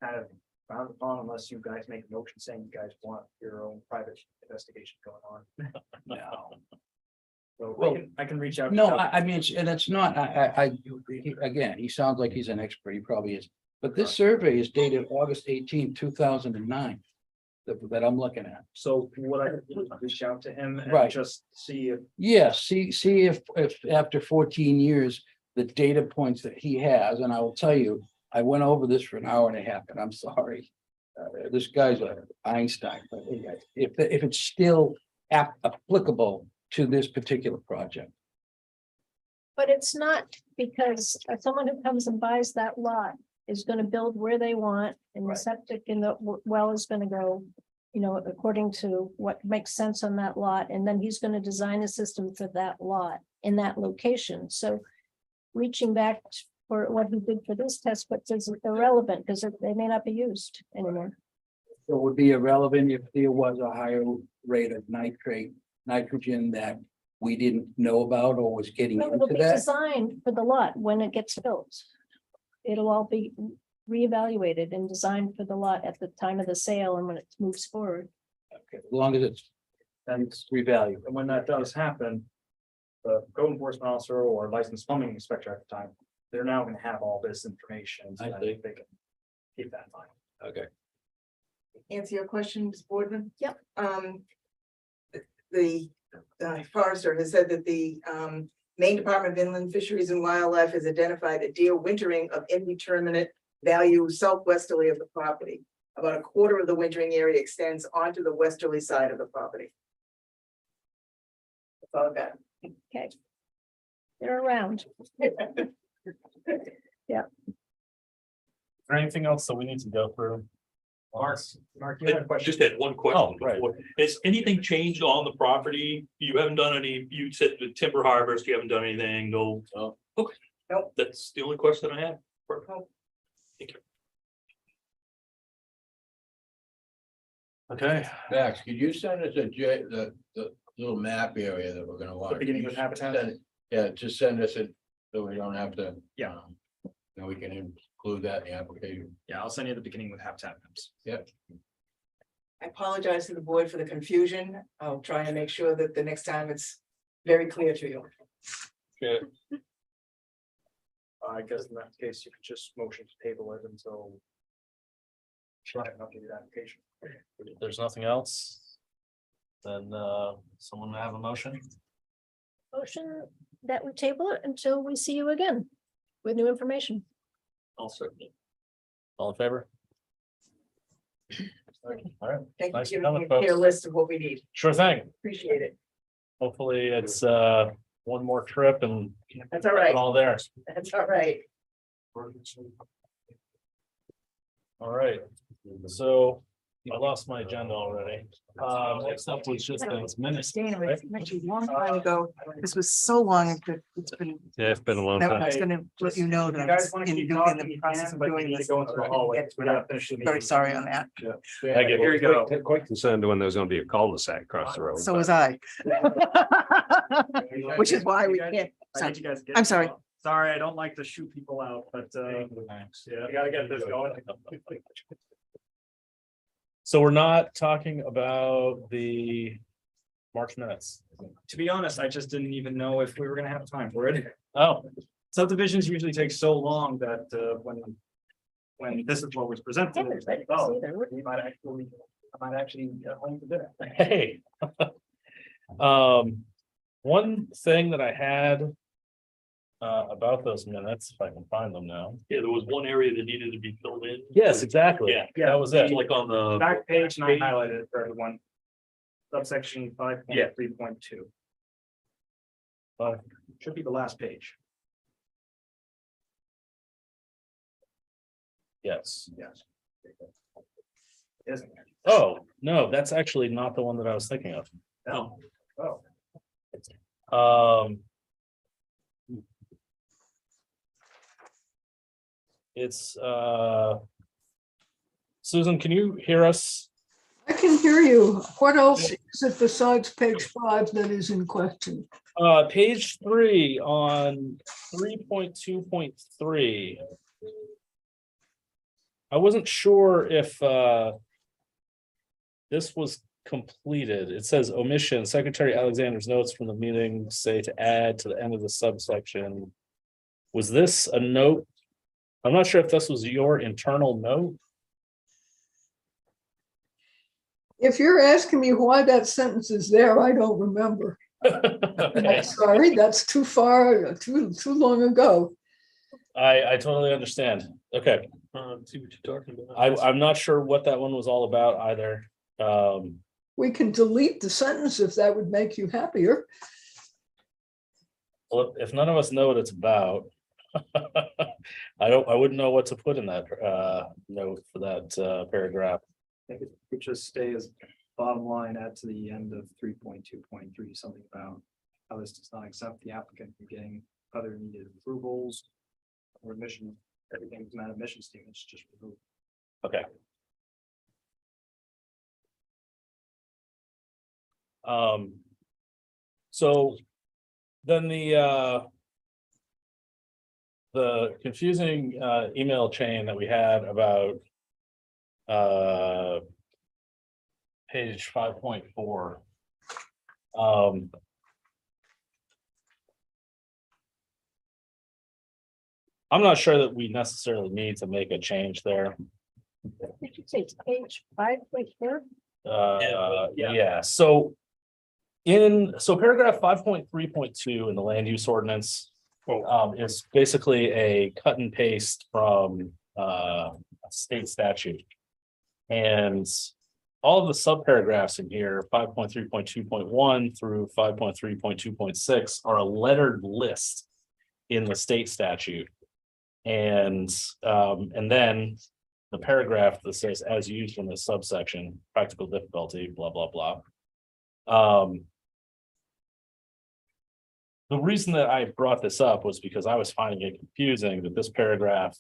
kind of frowned upon unless you guys make a motion saying you guys want your own private investigation going on. No. So Well, I can reach out. to No, Doug. I mean, and it's not, again, he sounds like he's an expert, he probably is. But this survey is dated August 18, 2009. That I'm looking at. So what I can do is reach out to him and Right. just see if Yeah, see if after 14 years, the data points that he has, and I will tell you, I went over this for an hour and a half, and I'm sorry. This guy's a Einstein, but if it's still applicable to this particular project. But it's not because someone who comes and buys that lot is gonna build where they want and the Right. septic and the well is gonna go, you know, according to what makes sense on that lot, and then he's gonna design a system for that lot in that location, so reaching back for what he did for this test, but is irrelevant because they may not be used anymore. So it would be irrelevant if there was a higher rate of nitrogen that we didn't know about or was getting Well, it'll into be that. designed for the lot when it gets built. It'll all be reevaluated and designed for the lot at the time of the sale and when it moves forward. Okay, as long as it's revalued. And when that does happen, the code enforcement officer or licensed plumbing inspector at the time, they're now gonna have all this information. So I that see. they can keep that in mind. Okay. Answer your question, Ms. Boardman? Yep. The forester has said that the Maine Department of Inland Fisheries and Wildlife has identified a deer wintering of indeterminate value southwesterly of the property. About a quarter of the wintering area extends onto the westerly side of the property. That's all I've got. Okay. They're around. Is there anything else that we need to go through? Mark, you had a I question? just had one question. Oh, right. before. Has anything changed on the property? You haven't done any, you said the timber harvest, you haven't done anything, no? No. Okay. Nope. That's the only question I have. Okay, Max, could you send us the little map area that we're gonna want? The beginning with Habitat? Yeah, just send us So we don't have to. Yeah. Then we can include that in the application. Yeah, I'll send you the beginning with habitat maps. I apologize to the board for the confusion. I'll try and make sure that the next time it's very clear to you. I guess in that case, you could just motion to table it until. Try and update the application. If there's nothing else, then someone have a motion? Motion that we table it until we see you again with new information. I'll certainly. All in favor? All right, Thank you Nice for to giving know me it, a clear folks. list of what we need. sure thing. Appreciate it. Hopefully it's one more trip and That's all right. all there. That's all right. All right, so I lost my agenda already. Next up was just those minutes. Dana, right? it's actually a long time ago. This was so long ago. It's been, Yeah, it's been a long I was gonna let you know that You I guys was wanna in keep doing talking, the you process can, of but you doing need to this. go into the hallway. We gotta finish the Very meeting. sorry on that. I get Here you go. Quite concerned when there's gonna be a cul-de-sac across the road. So was I. Which is why we can't. I Sorry. need you guys to get- I'm sorry. Sorry, I don't like to shoot people out, but yeah, we gotta get this going. So we're not talking about the March minutes. To be honest, I just didn't even know if we were gonna have time for it. Oh, Subdivisions usually take so long that when this is what was presented, it's like, oh, we might actually, I might actually get home for dinner. hey. One thing that I had about those minutes, if I can find them now. Yeah, there was one area that needed to be filled in. Yes, exactly. Yeah. That was it. Like on the, Back page and I highlighted it for everyone. Subsection 5.3.2. Should be the last page. Yes. Yes. Isn't it? Oh, no, that's actually not the one that I was thinking of. Oh. Oh. It's Susan, can you hear us? I can hear you. What else is it besides page 5 that is in question? Page 3 on 3.2.3. I wasn't sure if this was completed. It says omission, Secretary Alexander's notes from the meeting say to add to the end of the subsection. Was this a note? I'm not sure if this was your internal note. If you're asking me why that sentence is there, I don't remember. Okay. I'm sorry, that's too far, too long ago. I totally understand. Okay, see what you're talking about. I'm not sure what that one was all about either. We can delete the sentence if that would make you happier. Well, if none of us know what it's about. I wouldn't know what to put in that note for that paragraph. I think it would just stay as bottom line, add to the end of 3.2.3, something about how this does not accept the applicant from getting other needed approvals. Or emission, everything's not emission statements, just remove. Okay. So then the confusing email chain that we had about page 5.4. I'm not sure that we necessarily need to make a change there. Did you say it's page 5.4? Yeah, so paragraph 5.3.2 in the land use ordinance. Is basically a cut and paste from a state statute. And all of the subparagraphs in here, 5.3.2.1 through 5.3.2.6 are a lettered list in the state statute. And then the paragraph that says as used in this subsection, practical difficulty, blah, blah, blah. The reason that I brought this up was because I was finding it confusing that this paragraph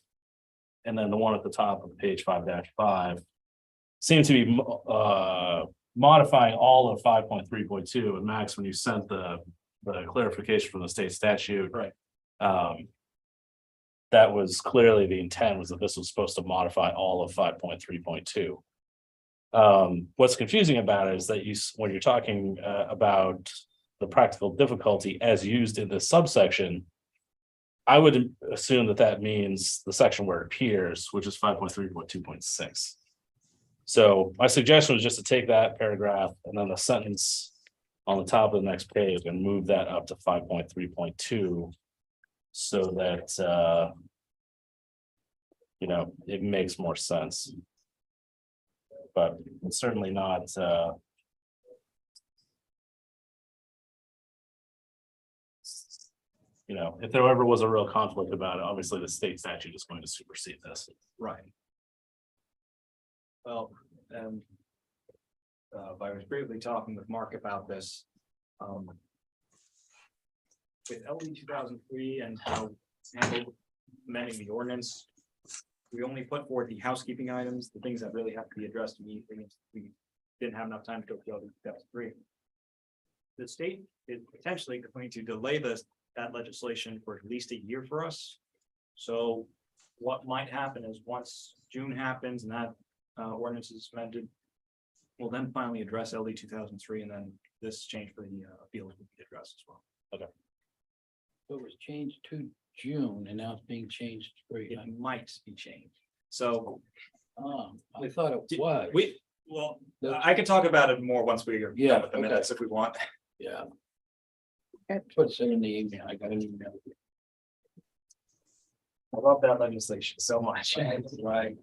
and then the one at the top of page 5-5 seem to be modifying all of 5.3.2. And Max, when you sent the clarification from the state statute, Right. That was clearly the intent, was that this was supposed to modify all of 5.3.2. What's confusing about it is that when you're talking about the practical difficulty as used in this subsection, I would assume that that means the section where it appears, which is 5.3.2.6. So my suggestion was just to take that paragraph and then the sentence on the top of the next page and move that up to 5.3.2. So that it makes more sense. But it's certainly not if there ever was a real conflict about it, obviously the state statute is going to supersede this. Right. Well, I was briefly talking with Mark about this. With LD 2003 and how handled amending the ordinance, we only put forward the housekeeping items, the things that really have to be addressed immediately. We didn't have enough time to go through LD 2003. The state is potentially going to delay that legislation for at least a year for us. So what might happen is once June happens and that ordinance is amended, we'll then finally address LD 2003, and then this change for the appeals will be addressed as well. So it was changed to June and now it's being changed for. It might be changed. So I thought it was. I could talk about it more once we are Yeah, done with the minutes if we want. Yeah. Put it in the email. I got an email. I love that legislation so much. Right.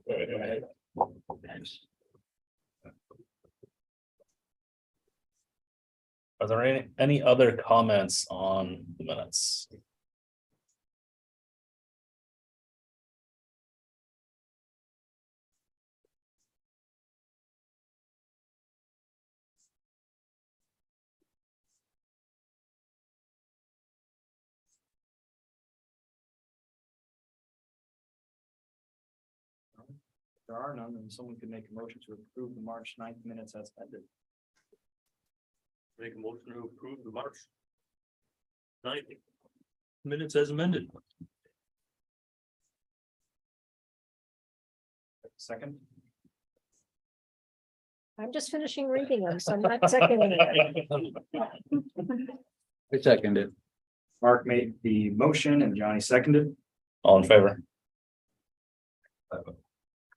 Are there any other comments on the minutes? There are none, and someone could make a motion to approve the March 9th minutes as ended. Make a motion to approve the March 9th minutes as amended. Second, I'm just finishing reading them, so I'm not seconding it. I second it. Mark made the motion and Johnny seconded. All in favor?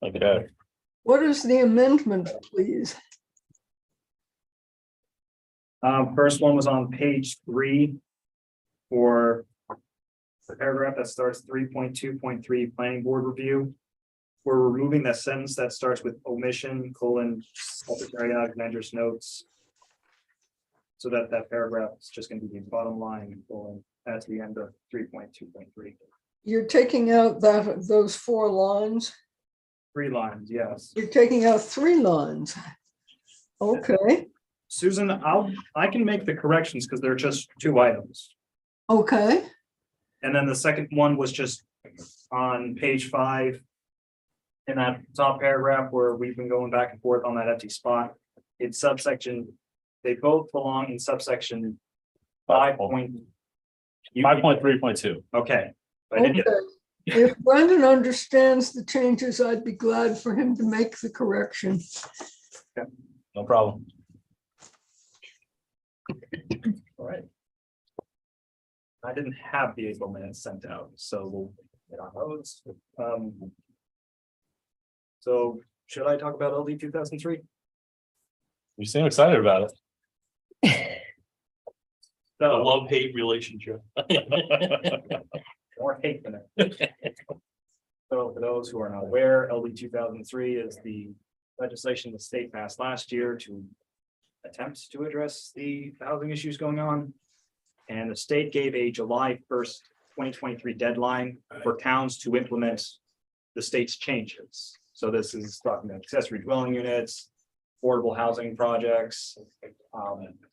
Okay, What is the amendment, please? First one was on page 3 for the paragraph that starts 3.2.3 planning board review. We're removing that sentence that starts with omission, Secretary Alexander's notes. So that paragraph is just going to be the bottom line, at the end of 3.2.3. You're taking out those 4 lines. 3 lines, yes. You're taking out 3 lines. Okay, Susan, I can make the corrections because they're just 2 items. okay. And then the second one was just on page 5. In that top paragraph where we've been going back and forth on that empty spot, it's subsection, they both belong in subsection 5.3.2. Okay. I didn't Okay. get- If Brendan understands the changes, I'd be glad for him to make the correction. No problem. All right. I didn't have the April minutes sent out, so we'll get on those. So should I talk about LD 2003? You seem excited about A So, love-hate relationship. more hate than it. So for those who are not aware, LD 2003 is the legislation the state passed last year to attempt to address the housing issues going on. And the state gave a July 1st, 2023 deadline for towns to implement the state's changes. So this is talking about accessory dwelling units, affordable housing projects,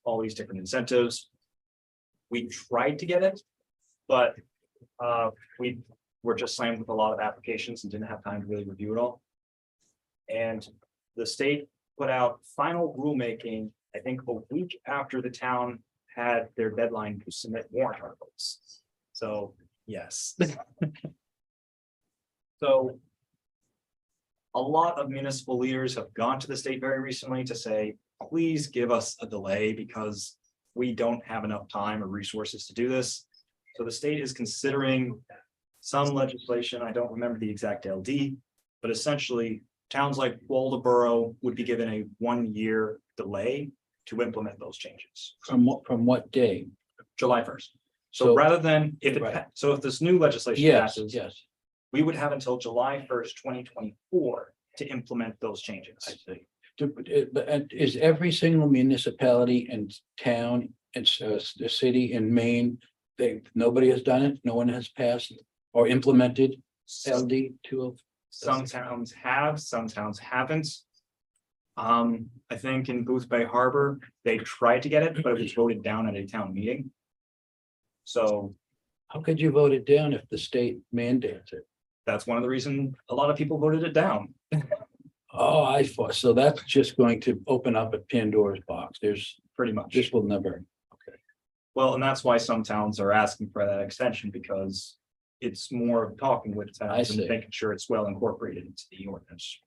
all these different incentives. We tried to get it, but we were just slammed with a lot of applications and didn't have time to really review it all. And the state put out final rulemaking, I think a week after the town had their deadline to submit warrant articles. So Yes. So. A lot of municipal leaders have gone to the state very recently to say, please give us a delay because we don't have enough time or resources to do this. So the state is considering some legislation, I don't remember the exact LD, but essentially towns like Waldeboro would be given a 1-year delay to implement those changes, From what day? July 1st. So So- rather than if it, Right. So if this new legislation Yes, passes, yes, we would have until July 1st, 2024 to implement those I changes. see. And is every single municipality and town and the city in Maine, nobody has done it? No one has passed or implemented LD 2? Some towns have, some towns haven't. I think in Booth Bay Harbor, they tried to get it, but it was voted down at a town meeting. So How could you vote it down if the state mandates it? that's one of the reasons a lot of people voted it down. Oh, I thought, so that's just going to open up a Pandora's box. Pretty much. This will never. Well, and that's why some towns are asking for that extension because it's more of talking with towns and see. making sure it's well incorporated into the ordinance.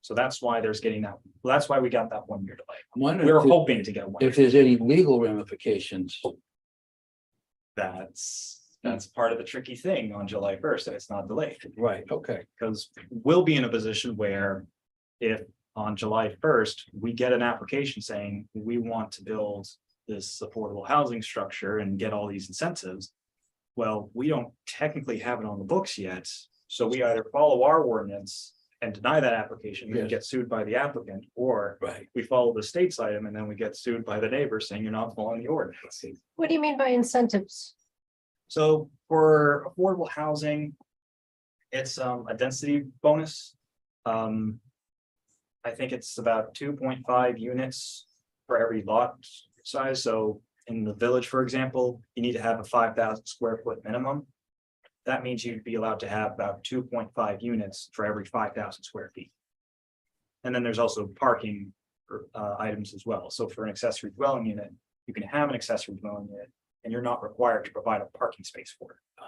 So that's why there's getting that, well, that's why we got that 1-year delay. I'm wondering We were if there- hoping to get one. if there's any legal ramifications. That's part of the tricky thing on July 1st, that it's not delayed. Right, okay. Because we'll be in a position where if on July 1st, we get an application saying we want to build this affordable housing structure and get all these incentives. Well, we don't technically have it on the books yet, so we either follow our ordinance and deny that application and Yes. get sued by the applicant, or Right. we follow the state's item and then we get sued by the neighbor saying you're not following the ordinance. What do you mean by incentives? So for affordable housing, it's a density bonus. I think it's about 2.5 units for every lot size. So in the village, for example, you need to have a 5,000 square foot minimum. That means you'd be allowed to have about 2.5 units for every 5,000 square feet. And then there's also parking items as well. So for an accessory dwelling unit, you can have an accessory dwelling unit and you're not required to provide a parking space for it.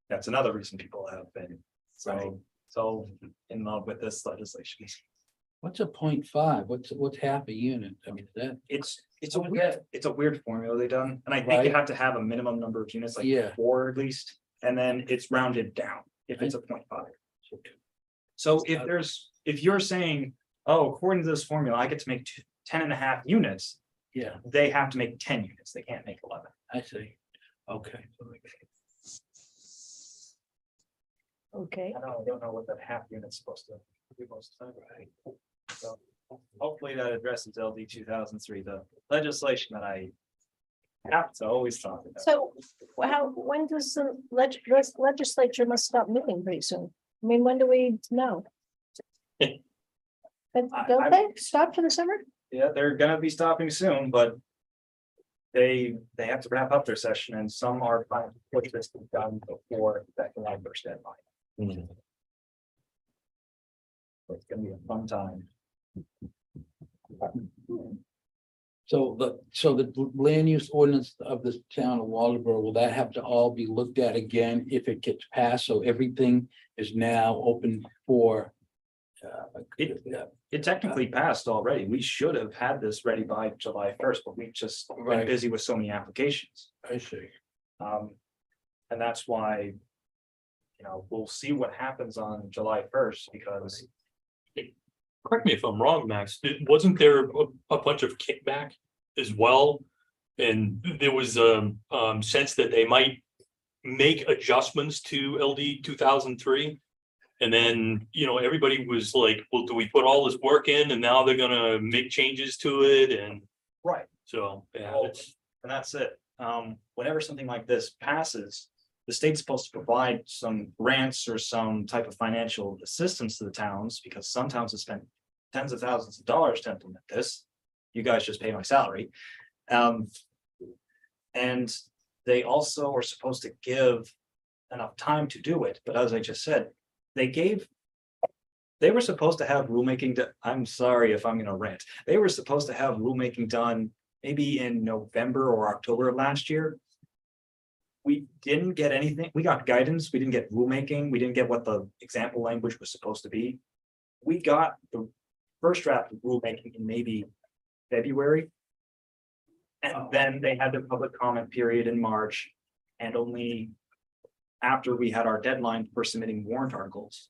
That's another reason people have been so in love with this legislation. What's a 0.5? What's half a unit? I mean, that, It's a weird formula they done, and I think you Right. have to have a minimum number of units, like Yeah. 4 at least, and then it's rounded down if it's a 0.5. So if you're saying, oh, according to this formula, I get to make 10.5 units, yeah, they have to make 10 units, they can't make 11. I see. Okay. Okay, I don't know what that half unit's supposed to be. So hopefully that addresses LD 2003, the legislation that I have to always talk about. so when does the legislature must stop moving pretty soon? I mean, when do we know? But don't they stop for the summer? Yeah, they're gonna be stopping soon, but they have to wrap up their session and some are trying to push this to be done before that July 1st deadline. So it's gonna be a fun time. So the land use ordinance of the town of Waldeboro, will that have to all be looked at again if it gets passed? So everything is now open for. It technically passed already. We should have had this ready by July 1st, but we just been Right. busy with so many applications. I see. And that's why. We'll see what happens on July 1st because Correct me if I'm wrong, Max, wasn't there a bunch of kickback as well? And there was sense that they might make adjustments to LD 2003. And then, everybody was like, well, do we put all this work in and now they're gonna make changes to it? And right. so, yeah, Well, it's, And that's it. Whenever something like this passes, the state's supposed to provide some grants or some type of financial assistance to the towns, because some towns have spent tens of thousands of dollars to implement this. You guys just pay my salary. And they also are supposed to give enough time to do it, but as I just said, they were supposed to have rulemaking, I'm sorry if I'm gonna rant, they were supposed to have rulemaking done maybe in November or October of last year. We didn't get anything, we got guidance, we didn't get rulemaking, we didn't get what the example language was supposed to be. We got the first draft of rulemaking in maybe February. And then they had their public comment period in March, and only after we had our deadline for submitting warrant articles,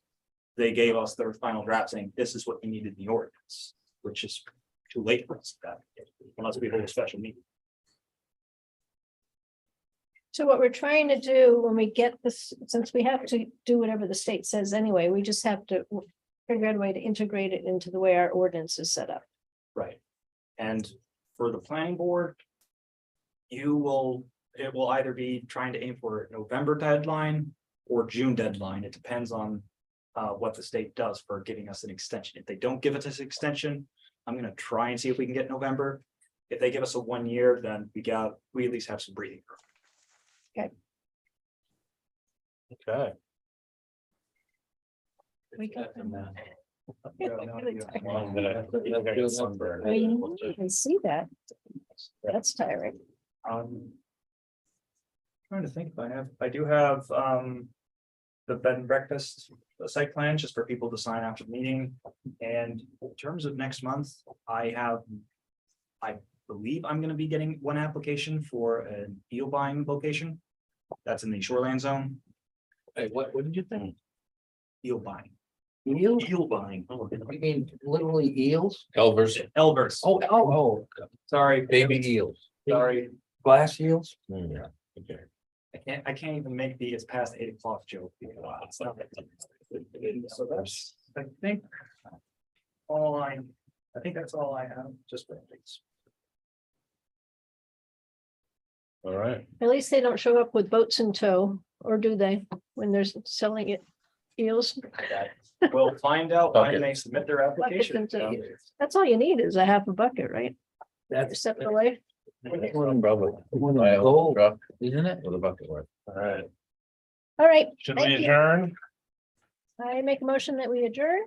they gave us their final draft saying, this is what you needed in the ordinance, which is too late for us, that, unless we hold a special meeting. So what we're trying to do when we get this, since we have to do whatever the state says anyway, we just have to figure out a way to integrate it into the way our ordinance is set up. Right. And for the planning board, it will either be trying to aim for a November deadline or June deadline. It depends on what the state does for giving us an extension. If they don't give us an extension, I'm gonna try and see if we can get November. If they give us a 1 year, then we at least have some breathing room. Okay. We got them. I'm gonna get sunburned. I can see that. That's tiring. Trying to think if I do have the bed and breakfast, the site plan, just for people to sign after the meeting. And in terms of next month, I believe I'm gonna be getting one application for an eel buying location. That's in the shoreland zone, Hey, what did you think? eel buying. Eels? Eel buying. You mean literally eels? Elvers. Elvers, Oh, sorry. baby eels. Sorry, Glass eels? Yeah, okay. I can't even make the it's past 8 o'clock joke. So that's, I think. I think that's all I have, just for things. All right. At least they don't show up with boats in tow, or do they, when they're selling it eels? We'll find out when they submit their application. Buckets and That's all you need is a half a bucket, right? That's Step away. gold, isn't it? With a bucket worth. All right. All right, Should Thank we you. adjourn? I make a motion that we adjourn.